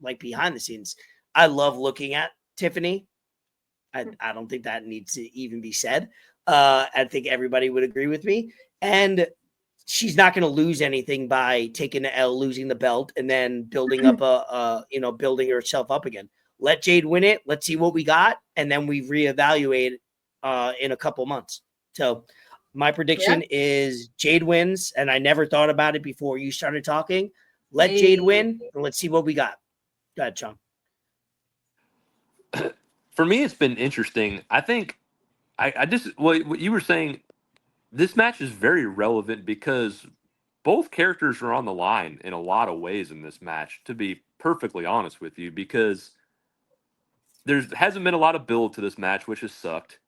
like behind the scenes. I love looking at Tiffany. I don't think that needs to even be said. I think everybody would agree with me. And she's not going to lose anything by taking the L, losing the belt, and then building up building herself up again. Let Jade win it. Let's see what we got, and then we reevaluate in a couple months. So my prediction is Jade wins, and I never thought about it before you started talking. Let Jade win, and let's see what we got. Go ahead, Sean.
For me, it's been interesting. I think I just what you were saying. This match is very relevant because both characters are on the line in a lot of ways in this match. To be perfectly honest with you, because there hasn't been a lot of build to this match, which has sucked.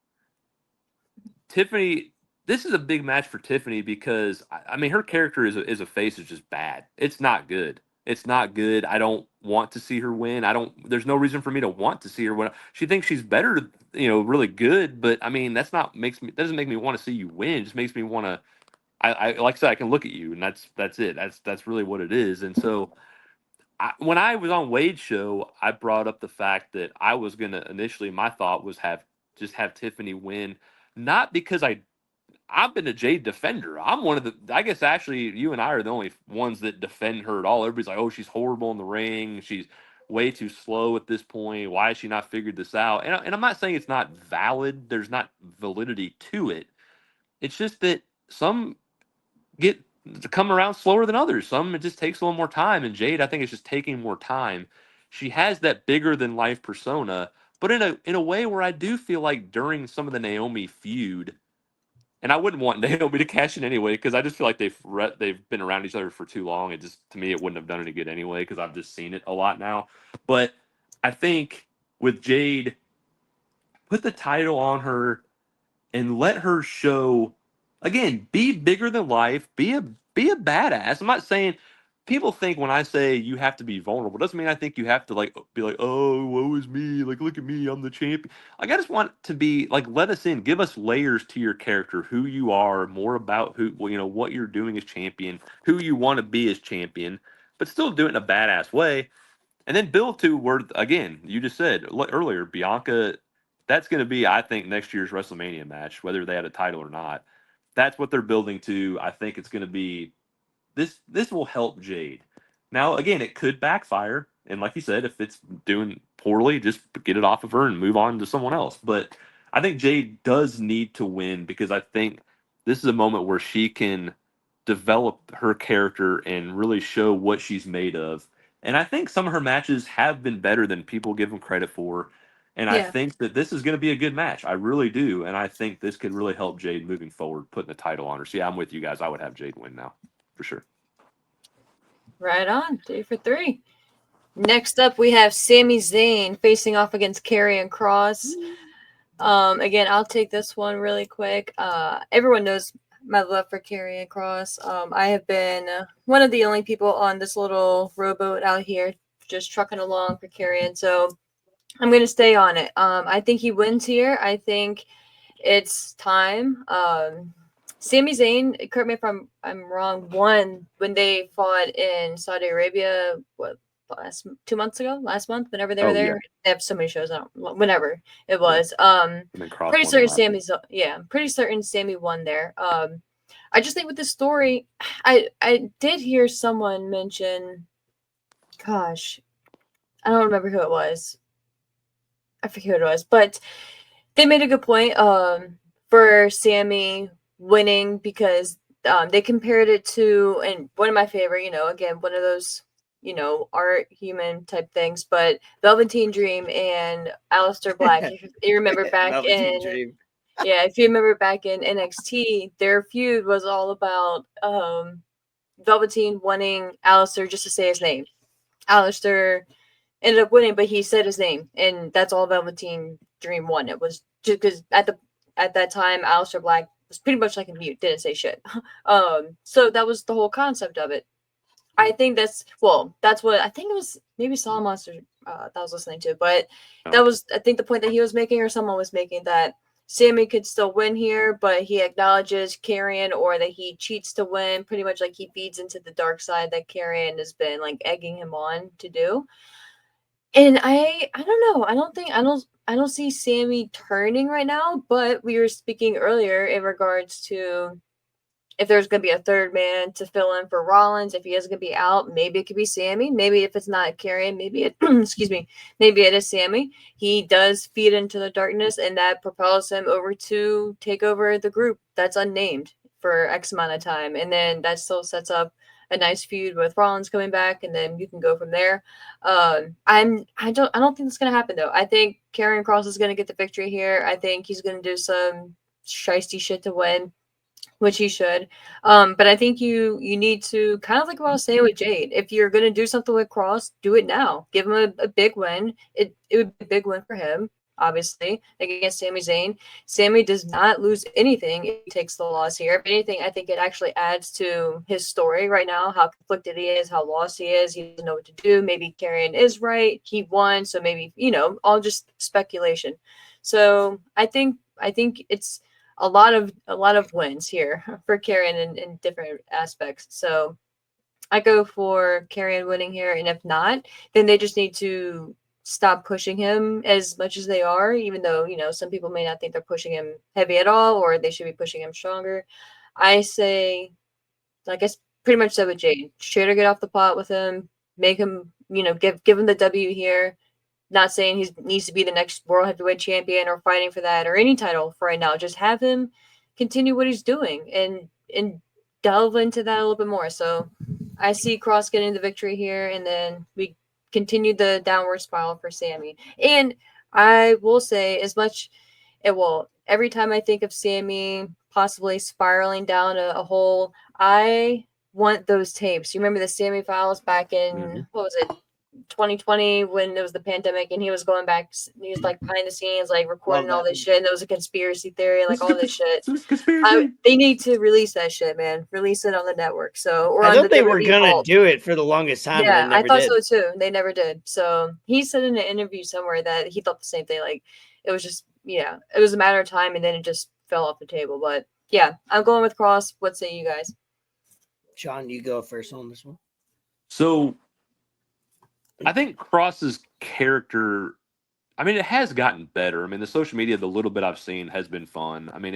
Tiffany, this is a big match for Tiffany because I mean her character is a face is just bad. It's not good. It's not good. I don't want to see her win. I don't. There's no reason for me to want to see her win. She thinks she's better, really good. But I mean, that doesn't make me want to see you win. It just makes me want to. I like I said, I can look at you, and that's it. That's really what it is. And so, when I was on Wade's show, I brought up the fact that I was gonna initially my thought was have Tiffany win, not because I've been a Jade defender. I'm one of the. I guess actually, you and I are the only ones that defend her at all. Everybody's like, "Oh, she's horrible in the ring. She's way too slow at this point. Why has she not figured this out?" And I'm not saying it's not valid. There's not validity to it. It's just that some get to come around slower than others. Some it just takes a little more time. And Jade, I think, is just taking more time. She has that bigger than life persona, but in a way where I do feel like during some of the Naomi feud and I wouldn't want Naomi to cash in anyway because I just feel like they've been around each other for too long. It just to me it wouldn't have done any good anyway because I've just seen it a lot now. But I think with Jade, put the title on her and let her show again, be bigger than life, be a badass. I'm not saying people think when I say you have to be vulnerable, doesn't mean I think you have to like be like, oh, woe is me, like look at me, I'm the champion. Like I just want to be like let us in, give us layers to your character, who you are, more about who what you're doing as champion, who you want to be as champion, but still do it in a badass way. And then build to where again, you just said earlier, Bianca. That's going to be, I think, next year's WrestleMania match, whether they had a title or not. That's what they're building to. I think it's going to be this. This will help Jade. Now, again, it could backfire, and like you said, if it's doing poorly, just get it off of her and move on to someone else. But I think Jade does need to win because I think this is a moment where she can develop her character and really show what she's made of. And I think some of her matches have been better than people give them credit for. And I
Yeah.
think that this is going to be a good match. I really do. And I think this could really help Jade moving forward, putting the title on her. So, yeah, I'm with you guys. I would have Jade win now, for sure.
Right on. 3 for 3. Next up, we have Sami Zayn facing off against Karrion Kross. Again, I'll take this one really quick. Everyone knows my love for Karrion Cross. I have been one of the only people on this little rowboat out here, just trucking along for Karrion. So I'm gonna stay on it. I think he wins here. I think it's time. Sami Zayn, correct me if I'm wrong, won when they fought in Saudi Arabia. What, last 2 months ago? Last month? Whenever they were
Oh, yeah.
there, they have so many shows. I don't. Whenever it
Yeah.
was.
And then Cross
Pretty
won
certain
the last one.
Sammy's. Yeah, I'm pretty certain Sammy won there. I just think with the story, I did hear someone mention. Gosh, I don't remember who it was. I forget who it was, but they made a good point for Sammy winning because they compared it to, and one of my favorite, again, one of those, art human type things, but Velveteen Dream and Aleister Black. If you remember back
Velveteen
in,
Dream.
yeah, if you remember back in NXT, their feud was all about Velveteen wanting Aleister just to say his name. Aleister ended up winning, but he said his name, and that's all Velveteen Dream won. It was just because at that time, Aleister Black was pretty much like a mute, didn't say shit. So that was the whole concept of it. I think that's what I think it was. Maybe Saw Monster that was listening to, but that
Oh.
was I think the point that he was making, or someone was making, that Sammy could still win here, but he acknowledges Karrion, or that he cheats to win. Pretty much like he feeds into the dark side that Karrion has been like egging him on to do. And I don't know. I don't see Sammy turning right now, but we were speaking earlier in regards to if there's going to be a third man to fill in for Rollins, if he is going to be out, maybe it could be Sammy. Maybe if it's not Karrion, maybe it excuse me, maybe it is Sammy. He does feed into the darkness, and that propels him over to take over the group that's unnamed for X amount of time, and then that still sets up a nice feud with Rollins coming back, and then you can go from there. I don't think that's gonna happen though. I think Karrion Cross is gonna get the victory here. I think he's gonna do some shisty shit to win, which he should. But I think you need to, kind of like what I was saying with Jade. If you're gonna do something with Cross, do it now. Give him a big win. It would be a big win for him, obviously, against Sami Zayn. Sammy does not lose anything if he takes the loss here. If anything, I think it actually adds to his story right now, how conflicted he is, how lost he is. He doesn't know what to do. Maybe Karrion is right. He won, so maybe, all just speculation. So I think it's a lot of wins here for Karrion in different aspects. So I go for Karrion winning here, and if not, then they just need to stop pushing him as much as they are, even though, some people may not think they're pushing him heavy at all, or they should be pushing him stronger. I say, I guess pretty much said with Jade, straight or get off the pot with him, make him, give him the W here. Not saying he needs to be the next world heavyweight champion or fighting for that or any title for right now. Just have him continue what he's doing and delve into that a little bit more. So I see Cross getting the victory here, and then we continue the downward spiral for Sammy. And I will say, as much it will, every time I think of Sammy possibly spiraling down a hole, I want those tapes. You remember the Sammy files back in what was it, 2020, when it was the pandemic, and he was going back, he was like behind the scenes, like recording
Love
all
that.
this shit, and there was a conspiracy theory, like all this shit.
It's a conspiracy.
They need to release that shit, man. Release it on the network, or
I
on the
thought they were
WWE
gonna
Vault.
do it for the longest time, and
Yeah,
they
I
never
thought
did.
so too. They never did. So he said in an interview somewhere that he thought the same thing. Like it was just, yeah, it was a matter of time, and then it just fell off the table. But yeah, I'm going with Cross. What say you guys?
Sean, you go first on this one.
So I think Cross's character, I mean, it has gotten better. I mean, the social media, the little bit I've seen has been fun. I mean,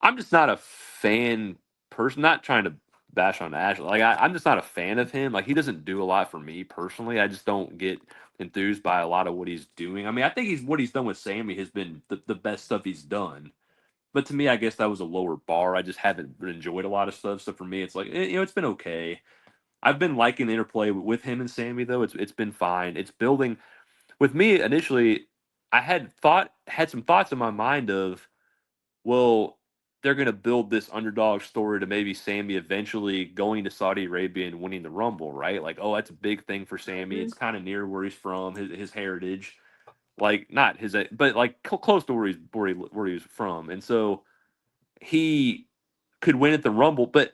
I'm just not a fan person, not trying to bash on Ashley. Like, I'm just not a fan of him. Like, he doesn't do a lot for me personally. I just don't get enthused by a lot of what he's doing. I mean, I think what he's done with Sammy has been the best stuff he's done. But to me, I guess that was a lower bar. I just haven't enjoyed a lot of stuff. So for me, it's like, it's been okay. I've been liking the interplay with him and Sammy, though. It's been fine. It's building. With me, initially, I had some thoughts in my mind of, well, they're going to build this underdog story to maybe Sammy eventually going to Saudi Arabia and winning the Rumble, right? Like, oh, that's a big thing for Sammy.
Mhm.
It's kind of near where he's from, his heritage. like not his, but like close to where he was from, and so he could win at the Rumble. But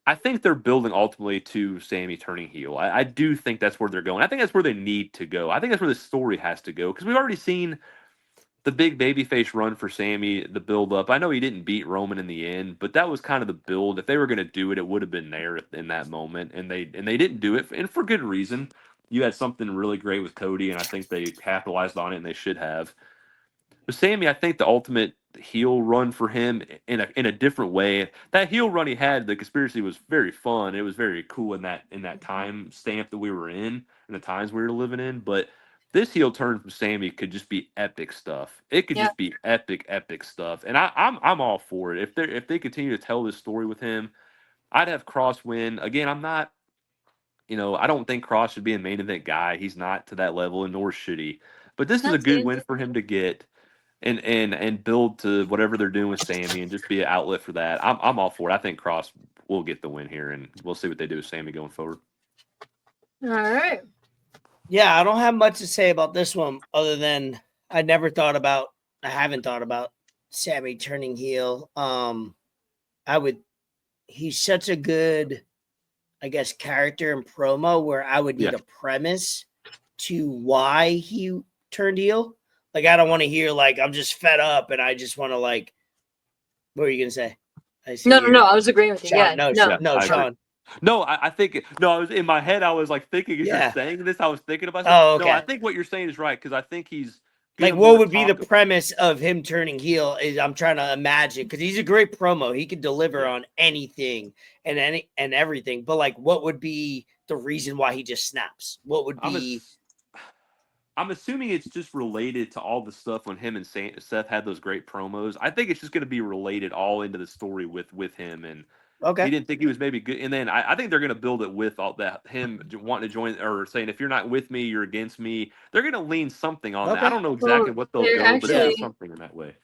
I think they're building ultimately to Sammy turning heel. I do think that's where they're going. I think that's where they need to go. I think that's where the story has to go because we've already seen the big babyface run for Sammy, the build up. I know he didn't beat Roman in the end, but that was kind of the build. If they were going to do it, it would have been there in that moment, and they didn't do it, and for good reason. You had something really great with Cody, and I think they capitalized on it, and they should have. But Sammy, I think the ultimate heel run for him in a different way. That heel run he had, the conspiracy was very fun. It was very cool in that time stamp that we were in and the times we were living in. But this heel turn from Sammy could just be epic stuff. It could
Yeah.
just be epic stuff. And I'm all for it. If they continue to tell this story with him, I'd have Cross win. Again, I'm not. I don't think Cross should be a main event guy. He's not to that level, and nor should he. But this is a
That's
good
good.
win for him to get and build to whatever they're doing with Sammy and just be an outlet for that. I'm all for it. I think Cross will get the win here, and we'll see what they do with Sammy going forward.
All right.
Yeah, I don't have much to say about this one other than I haven't thought about Sammy turning heel. He's such a good, I guess, character and promo where I would need a premise to why he turned heel. Like, I don't want to hear, like, I'm just fed up and I just want to, like, what were you going to say?
No, I was agreeing with you.
Sean,
Yeah,
no, Sean.
No, I think I was in my head. I was like thinking as you're saying this. I was thinking about.
Oh, okay.
No, I think what you're saying is right because I think he's
like. What would be the premise of him turning heel? Is I'm trying to imagine because he's a great promo. He could deliver on anything and everything. But like, what would be the reason why he just snaps? What would be?
I'm assuming it's just related to all the stuff when him and Seth had those great promos. I think it's just going to be related all into the story with him and.
Okay.
He didn't think he was maybe good, and then I think they're going to build it with all that him wanting to join or saying if you're not with me, you're against me. They're going to lean something on that. I don't know exactly what they'll go, but it's something in that way.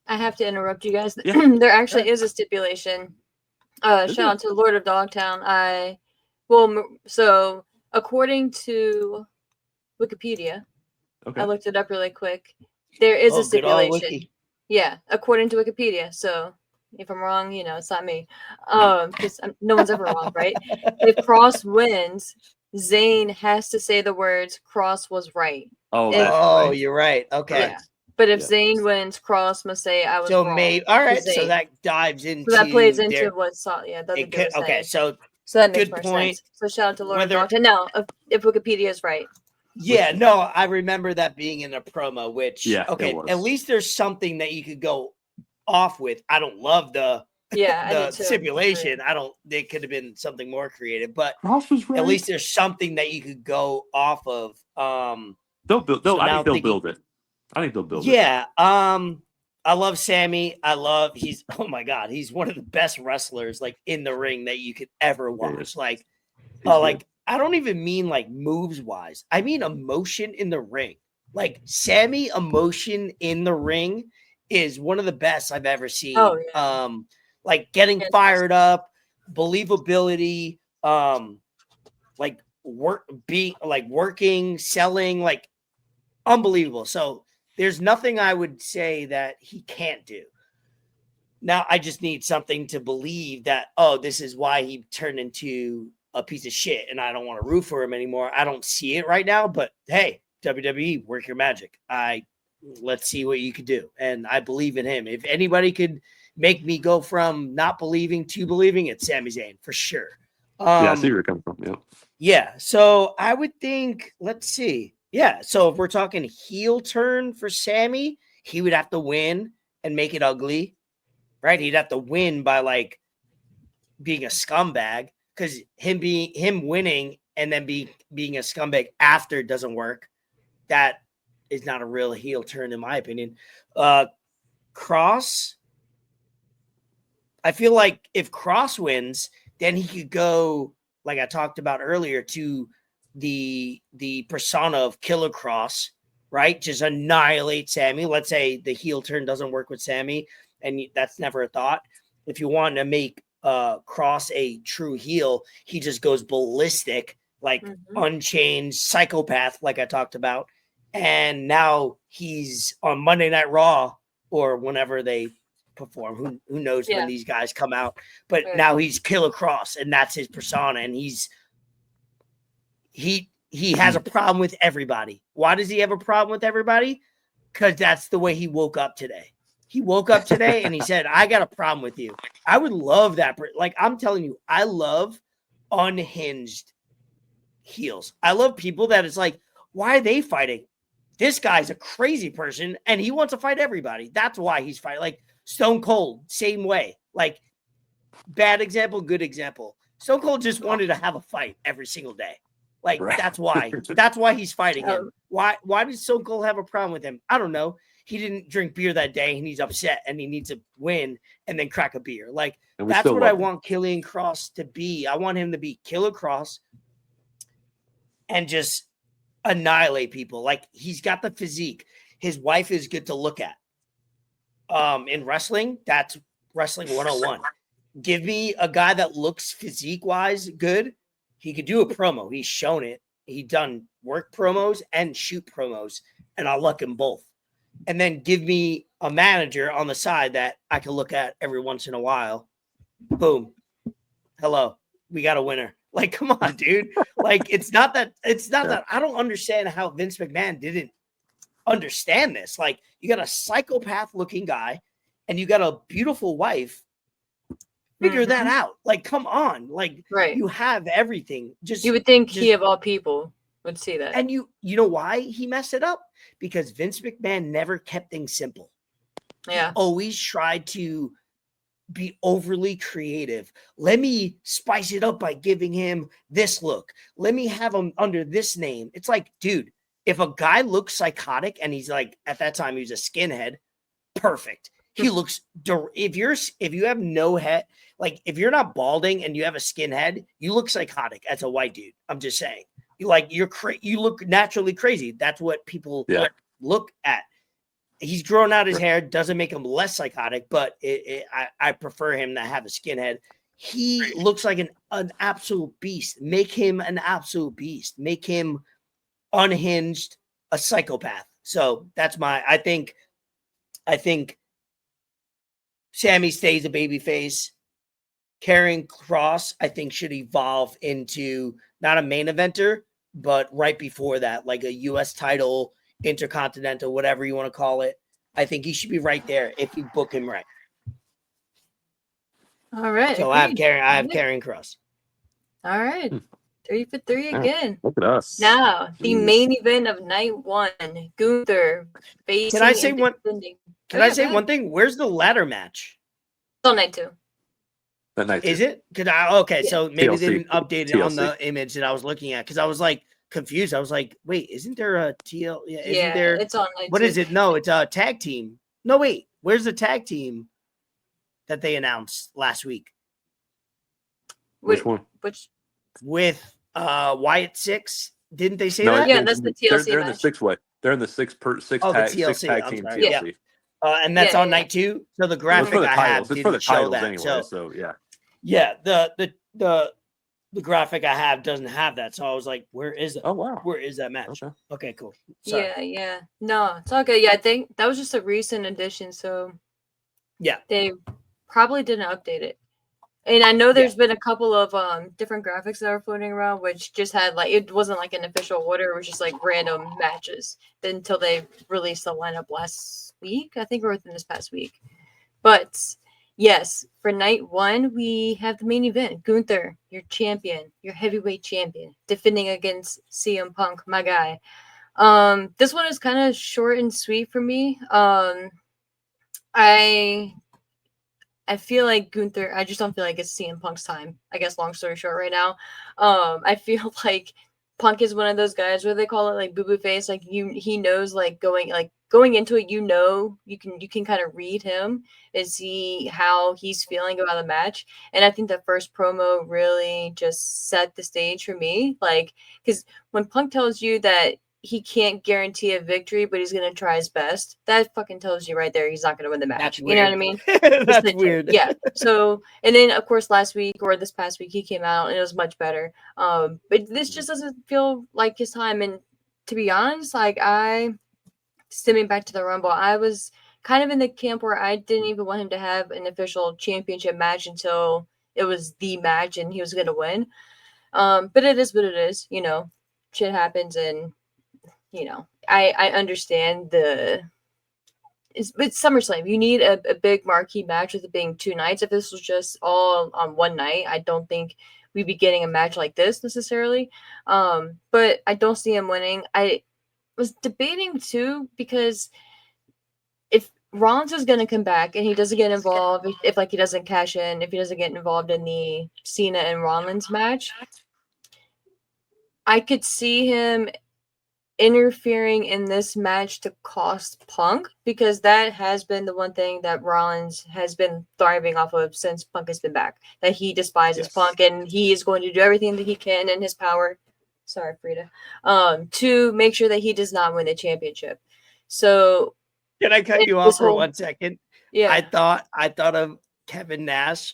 I have to interrupt you guys. Yeah. There actually is a stipulation. Shout out to Lord of Dogtown. So according to Wikipedia, I looked it up really quick. There is a stipulation. Yeah, according to Wikipedia. So. If I'm wrong, it's not me. Because no one's ever wrong, right? If Cross wins, Zayn has to say the words "Cross was right."
Oh, you're right. Okay.
Yeah. But if Zayn wins, Cross must say I was wrong.
So maybe all right. So that dives into.
So that plays into what's
okay. So
that makes more sense. So shout out to Lord Dogtown. Now, if Wikipedia is right.
Yeah, no, I remember that being in a promo. Which at least there's something that you could go off with. I don't love the stipulation. It could have been something more creative, but at least there's something that you could go off of.
I think they'll build it.
Yeah. I love Sammy. He's oh my God, he's one of the best wrestlers like in the ring that you could ever watch. Like I don't even mean like moves wise. I mean emotion in the ring. Like Sammy emotion in the ring is one of the best I've ever seen.
Oh, yeah.
Like getting fired up, believability, like working, selling, like unbelievable. So there's nothing I would say that he can't do. Now I just need something to believe that, this is why he turned into a piece of shit and I don't want to root for him anymore. I don't see it right now, but hey, WWE, work your magic. Let's see what you could do. And I believe in him. If anybody could make me go from not believing to believing, it's Sami Zayn for sure.
I see where you're coming from. Yeah.
Yeah. So I would think, let's see. Yeah. So if we're talking heel turn for Sammy, he would have to win and make it ugly, right? He'd have to win by like being a scumbag because him winning and then being a scumbag after doesn't work. That is not a real heel turn in my opinion. Cross, I feel like if Cross wins, then he could go, like I talked about earlier, to the persona of Killer Cross, right? Just annihilate Sammy. Let's say the heel turn doesn't work with Sammy, and that's never a thought. If you want to make Cross a true heel, he just goes ballistic, like unchanged psychopath, like I talked about. and now he's on Monday Night Raw or whenever they perform. Who knows when these guys come out? But now he's Killer Cross, and that's his persona, and he has a problem with everybody. Why does he have a problem with everybody? Because that's the way he woke up today. He woke up today and he said, I got a problem with you. I would love that. Like, I'm telling you, I love unhinged heels. I love people that it's like, why are they fighting? This guy's a crazy person and he wants to fight everybody. That's why he's fighting. Like Stone Cold, same way. Like, bad example, good example. Stone Cold just wanted to have a fight every single day. Like, that's why. That's why he's fighting him. Why does Stone Cold have a problem with him? I don't know. He didn't drink beer that day and he's upset and he needs to win and then crack a beer. Like, that's what I want Killian Cross to be. I want him to be Killer Cross and just annihilate people. Like, he's got the physique. His wife is good to look at. In wrestling, that's wrestling 101. Give me a guy that looks physique-wise good. He could do a promo. He's shown it. He done work promos and shoot promos, and I'll look him both. And then give me a manager on the side that I can look at every once in a while. Boom. Hello. We got a winner. Like, come on, dude. Like, it's not that I don't understand how Vince McMahon didn't understand this. Like, you got a psychopath looking guy and you got a beautiful wife. Figure that out. Like, come on. Like, you have everything. Just,
you would think he of all people would see that.
And you know why he messed it up? Because Vince McMahon never kept things simple.
Yeah.
He always tried to be overly creative. Let me spice it up by giving him this look. Let me have him under this name. It's like, dude, if a guy looks psychotic and he's like, at that time he was a skinhead, perfect. He looks, if you have no head, like if you're not balding and you have a skinhead, you look psychotic as a white dude. I'm just saying. You look naturally crazy. That's what people look at. He's growing out his hair, doesn't make him less psychotic, but I prefer him to have a skinhead. He looks like an absolute beast. Make him an absolute beast. Make him unhinged, a psychopath. So that's I think Sammy stays a babyface. Karrion Kross, I think, should evolve into not a main eventer, but right before that, like a U.S. title, intercontinental, whatever you want to call it. I think he should be right there if you book him right.
All right.
So I have Karrion Kross.
All right. 3 for 3 again.
Look at us.
Now, the main event of night 1, Gunther facing.
Can I say one thing? Where's the ladder match?
It's on night 2.
That night
Is
too.
it? So maybe
TLC.
they didn't update it on
TLC.
the image that I was looking at because I was like confused. I was like, wait, isn't there a TL? Yeah,
Yeah,
there?
it's on night 2.
What is it? No, it's a tag team. No, wait, where's the tag team that they announced last week
Which one?
with Wyatt Six? Didn't they say
No,
that?
Yeah, that's the TLC
They're in the
match.
6-way. They're in the six
the
tag
TLC,
team
I'm sorry.
TLC.
And that's on
Yeah.
night 2. So the
It's
graphic
for the
I
titles.
have
It's for the
didn't show
titles
that.
anyway.
So
yeah.
yeah, the graphic I have doesn't have that. So I was like, where is it?
Oh wow.
Where is that match?
Okay.
Okay, cool. Sorry.
Yeah. No, it's all good. Yeah, I think that was just a recent addition, so
Yeah.
they probably didn't update it. And I know there's been a couple of different graphics that are floating around, which just had like it wasn't like an official order; it was just like random matches. Then until they released the lineup last week, I think, or within this past week. But yes, for night 1, we have the main event: Gunther, your champion, your heavyweight champion, defending against CM Punk, my guy. This one is kind of short and sweet for me. I feel like Gunther, I just don't feel like it's CM Punk's time. I guess long story short right now. I feel like Punk is one of those guys where they call it like boo-boo face. Like he knows like going into it, you can kind of read him and see how he's feeling about the match. And I think the first promo really just set the stage for me. Like, because when Punk tells you that he can't guarantee a victory, but he's going to try his best, that fucking tells you right there he's not going to win the match.
That's
You know what I mean?
That's weird.
Yeah. So, and then of course last week or this past week he came out and it was much better. But this just doesn't feel like his time. And to be honest, like stemming back to the Rumble, I was kind of in the camp where I didn't even want him to have an official championship match until it was the match and he was going to win. But it is what it is, shit happens, and I understand it's SummerSlam. You need a big marquee match with it being 2 nights. If this was just all on one night, I don't think we'd be getting a match like this necessarily. But I don't see him winning. I was debating too, because if Rollins is going to come back and he doesn't get involved, if like he doesn't cash in, if he doesn't get involved in the Cena and Rollins match, I could see him interfering in this match to cost Punk, because that has been the one thing that Rollins has been thriving off of since Punk has been back, that he despises Punk, and he is going to do everything that he can in his power. Sorry, Frida. To make sure that he does not win the championship. So
can I cut you off for 1 second?
Yeah.
I thought of Kevin Nash,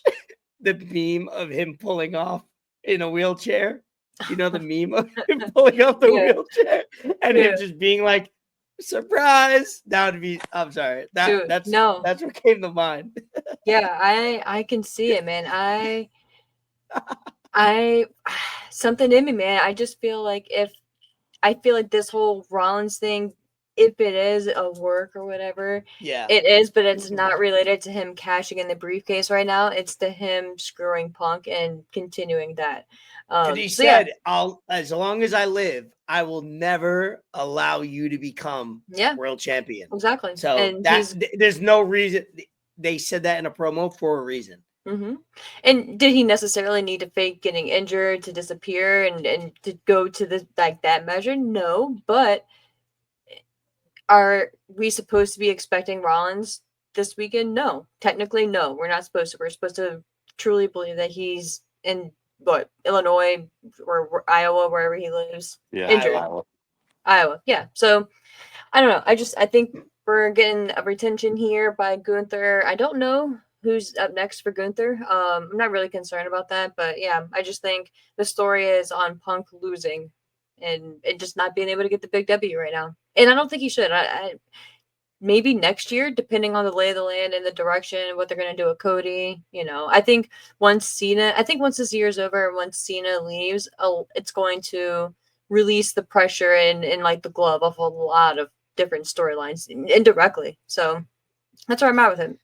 the meme of him pulling off in a wheelchair. You know the meme of him pulling off the wheelchair and him just being like, surprise. That would be, I'm sorry. That's what came to mind.
Yeah, I can see it, man. I something in me, man. I just feel like this whole Rollins thing, if it is a work or whatever, it is, but it's not related to him cashing in the briefcase right now. It's to him screwing Punk and continuing that.
He said, "I'll, as long as I live, I will never allow you to become world champion."
Exactly.
So and there's no reason they said that in a promo for a reason.
Mm-hmm. And did he necessarily need to fake getting injured to disappear and to go to the that measure? No, but are we supposed to be expecting Rollins this weekend? No, technically, no. We're not supposed to. We're supposed to truly believe that he's in Illinois or Iowa, wherever he lives.
Yeah,
injured. Iowa. Yeah. So I don't know. I think we're getting a retention here by Gunther. I don't know who's up next for Gunther. I'm not really concerned about that, but yeah, I just think the story is on Punk losing and just not being able to get the big W right now. And I don't think he should. I maybe next year, depending on the lay of the land and the direction, what they're going to do with Cody. I think once this year is over, once Cena leaves, it's going to release the pressure and like the glove off a lot of different storylines indirectly. So that's where I'm at with him.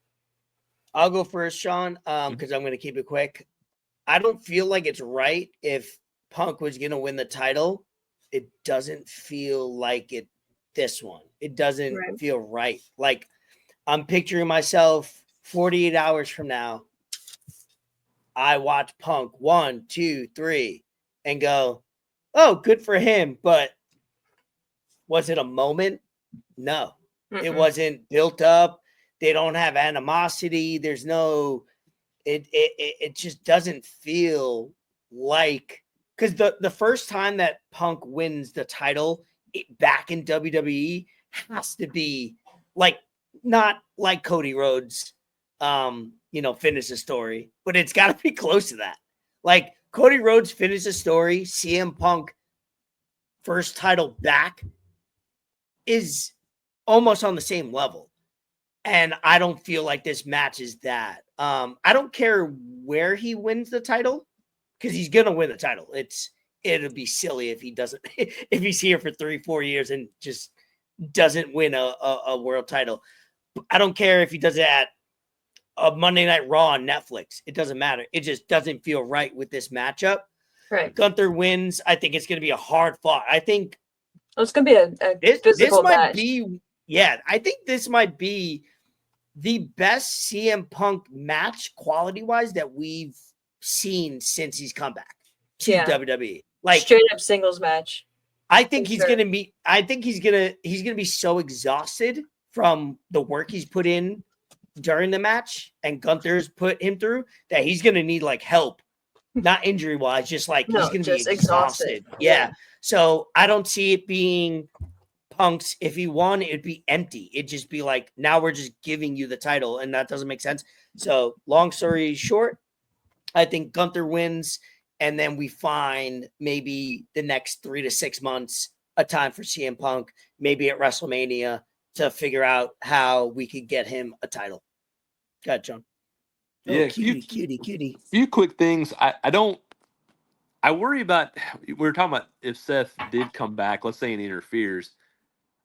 I'll go first, Sean, because I'm going to keep it quick. I don't feel like it's right if Punk was going to win the title. It doesn't feel like it. This one, it doesn't feel right. Like I'm picturing myself 48 hours from now. I watch Punk 1, 2, 3 and go, oh, good for him. But was it a moment? No, it wasn't built up. They don't have animosity. There's no, it just doesn't feel like, because the first time that Punk wins the title back in WWE has to be like, not like Cody Rhodes, finish the story, but it's got to be close to that. Like Cody Rhodes finished the story, CM Punk first title back is almost on the same level. And I don't feel like this matches that. I don't care where he wins the title because he's going to win the title. It'll be silly if he doesn't, if he's here for 3-4 years and just doesn't win a world title. I don't care if he does it at a Monday Night Raw on Netflix. It doesn't matter. It just doesn't feel right with this matchup.
Right.
Gunther wins. I think it's going to be a hard fought. I think
it's going to be a physical match.
I think this might be the best CM Punk match quality-wise that we've seen since he's come back to WWE. Like
straight up singles match.
I think he's going to be he's going to be so exhausted from the work he's put in during the match and Gunther's put him through that he's going to need like help, not injury-wise, just like he's going to be exhausted. Yeah. So I don't see it being Punk's. If he won, it'd be empty. It'd just be like, now we're just giving you the title, and that doesn't make sense. So long story short, I think Gunther wins, and then we find maybe the next 3 to 6 months a time for CM Punk, maybe at WrestleMania, to figure out how we could get him a title. Go ahead, John.
Yeah,
cutie.
Few quick things. I worry about. We were talking about if Seth did come back. Let's say and interferes.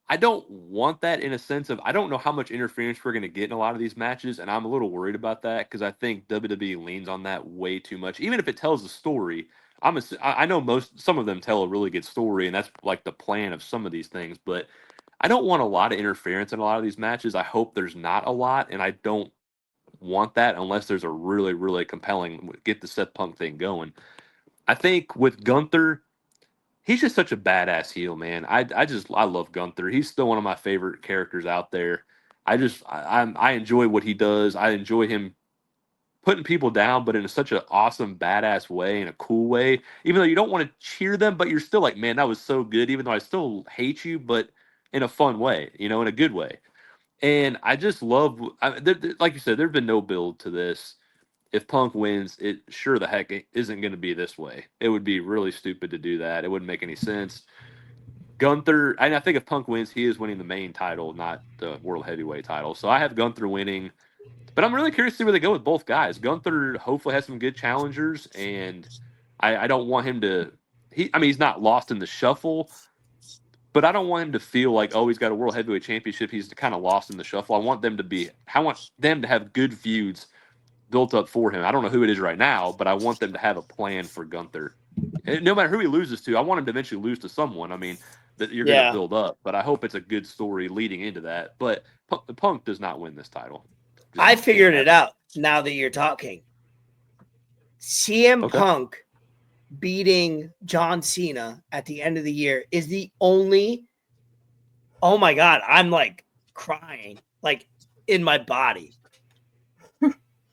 I don't want that in a sense of I don't know how much interference we're going to get in a lot of these matches, and I'm a little worried about that because I think WWE leans on that way too much. Even if it tells a story, I know some of them tell a really good story, and that's like the plan of some of these things. But I don't want a lot of interference in a lot of these matches. I hope there's not a lot, and I don't want that unless there's a really, really compelling get the Seth Punk thing going. I think with Gunther, he's just such a badass heel, man. I love Gunther. He's still one of my favorite characters out there. I enjoy what he does. I enjoy him putting people down, but in such an awesome, badass way, in a cool way. Even though you don't want to cheer them, but you're still like, man, that was so good. Even though I still hate you, but in a fun way, in a good way. And I just love, like you said, there's been no build to this. If Punk wins, it sure the heck isn't going to be this way. It would be really stupid to do that. It wouldn't make any sense. Gunther, and I think if Punk wins, he is winning the main title, not the World Heavyweight title. So I have Gunther winning. But I'm really curious to see where they go with both guys. Gunther hopefully has some good challengers, and I don't want him to. He's not lost in the shuffle, but I don't want him to feel like, oh, he's got a World Heavyweight Championship. He's kind of lost in the shuffle. I want them to have good feuds built up for him. I don't know who it is right now, but I want them to have a plan for Gunther. And no matter who he loses to, I want him to eventually lose to someone. I mean, that you're going to build up, but I hope it's a good story leading into that. But Punk does not win this title.
I figured it out now that you're talking. CM Punk beating John Cena at the end of the year is the only. Oh my God, I'm like crying, like in my body.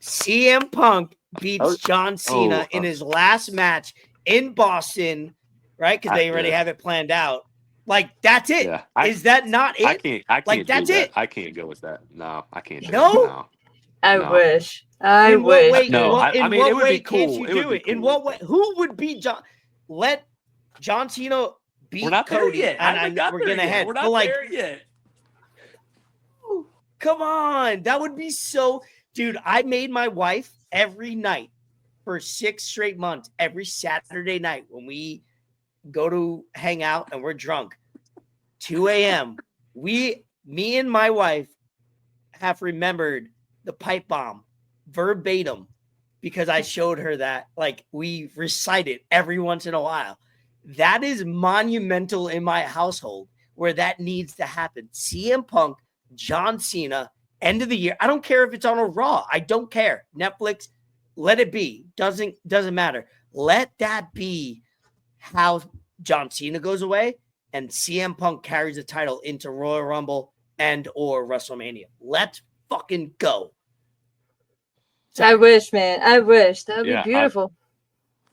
CM Punk beats John Cena in his last match in Boston, right? Because they already have it planned out. Like, that's it. Yeah, is that not it?
I can't.
Like, that's it.
I can't go with that. No, I can't. Do
no?
It. No.
I wish. I wish.
Way,
no,
I mean, it would be cool. Can't you do it?
Cool.
In what way? Who would be John? Let John Cena beat
We're not
Cody.
There yet.
We're gonna head.
We're not there yet.
Come on, that would be so. Dude, I made my wife every night for 6 straight months, every Saturday night when we go to hang out and we're drunk, 2 a.m. Me and my wife have remembered the pipe bomb verbatim because I showed her that. Like, we recite it every once in a while. That is monumental in my household where that needs to happen. CM Punk, John Cena, end of the year. I don't care if it's on a Raw. I don't care. Netflix, let it be. Doesn't matter. Let that be how John Cena goes away and CM Punk carries the title into Royal Rumble and or WrestleMania. Let's fucking go.
I wish, man. I wish. That would be beautiful.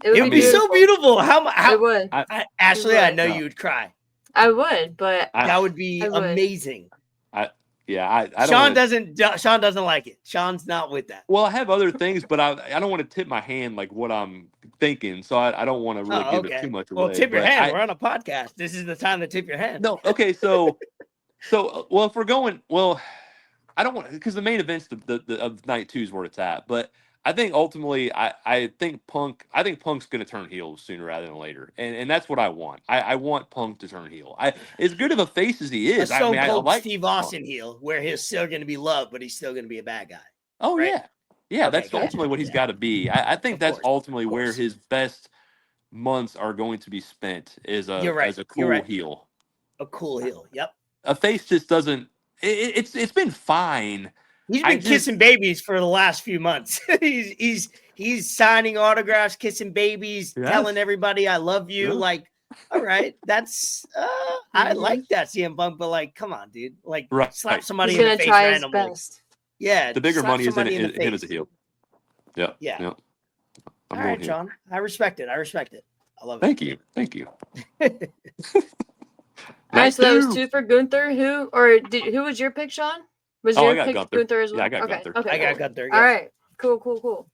It would be so beautiful. How
it would.
Ashley, I know you would cry.
I would, but
that would be amazing.
I don't
Sean doesn't like it. Sean's not with that.
Well, I have other things, but I don't want to tip my hand like what I'm thinking, so I don't want to really give it too much away.
Well, tip your hand. We're on a podcast. This is the time to tip your hand.
No, okay, so well, if we're going, well, I don't want because the main event's of night 2 is where it's at, but I think ultimately, I think Punk's going to turn heel sooner rather than later, and that's what I want. I want Punk to turn heel. As good of a face as he is,
I like Steve Austin heel, where he's still going to be loved, but he's still going to be a bad guy.
Oh right? Yeah. Okay, that's ultimately what he's got to be. I think that's ultimately where his best months are going to be spent as a cool heel.
A cool heel. Yep.
A face just doesn't. It's been fine.
He's been kissing babies for the last few months. he's signing autographs, kissing babies, telling everybody I love you. Yeah. Like, all right, that's I like that CM Punk, but like, come on, dude. Like, slap somebody in the face randomly. Yeah,
the bigger money is in him as a heel. Yeah.
All right, John. I respect it. I love it.
Thank you.
All right, so that was 2 for Gunther. Who was your pick, Sean? Was your pick
Gunther.
Gunther as well?
Yeah, I got Gunther.
Okay,
I got Gunther.
All right. Cool.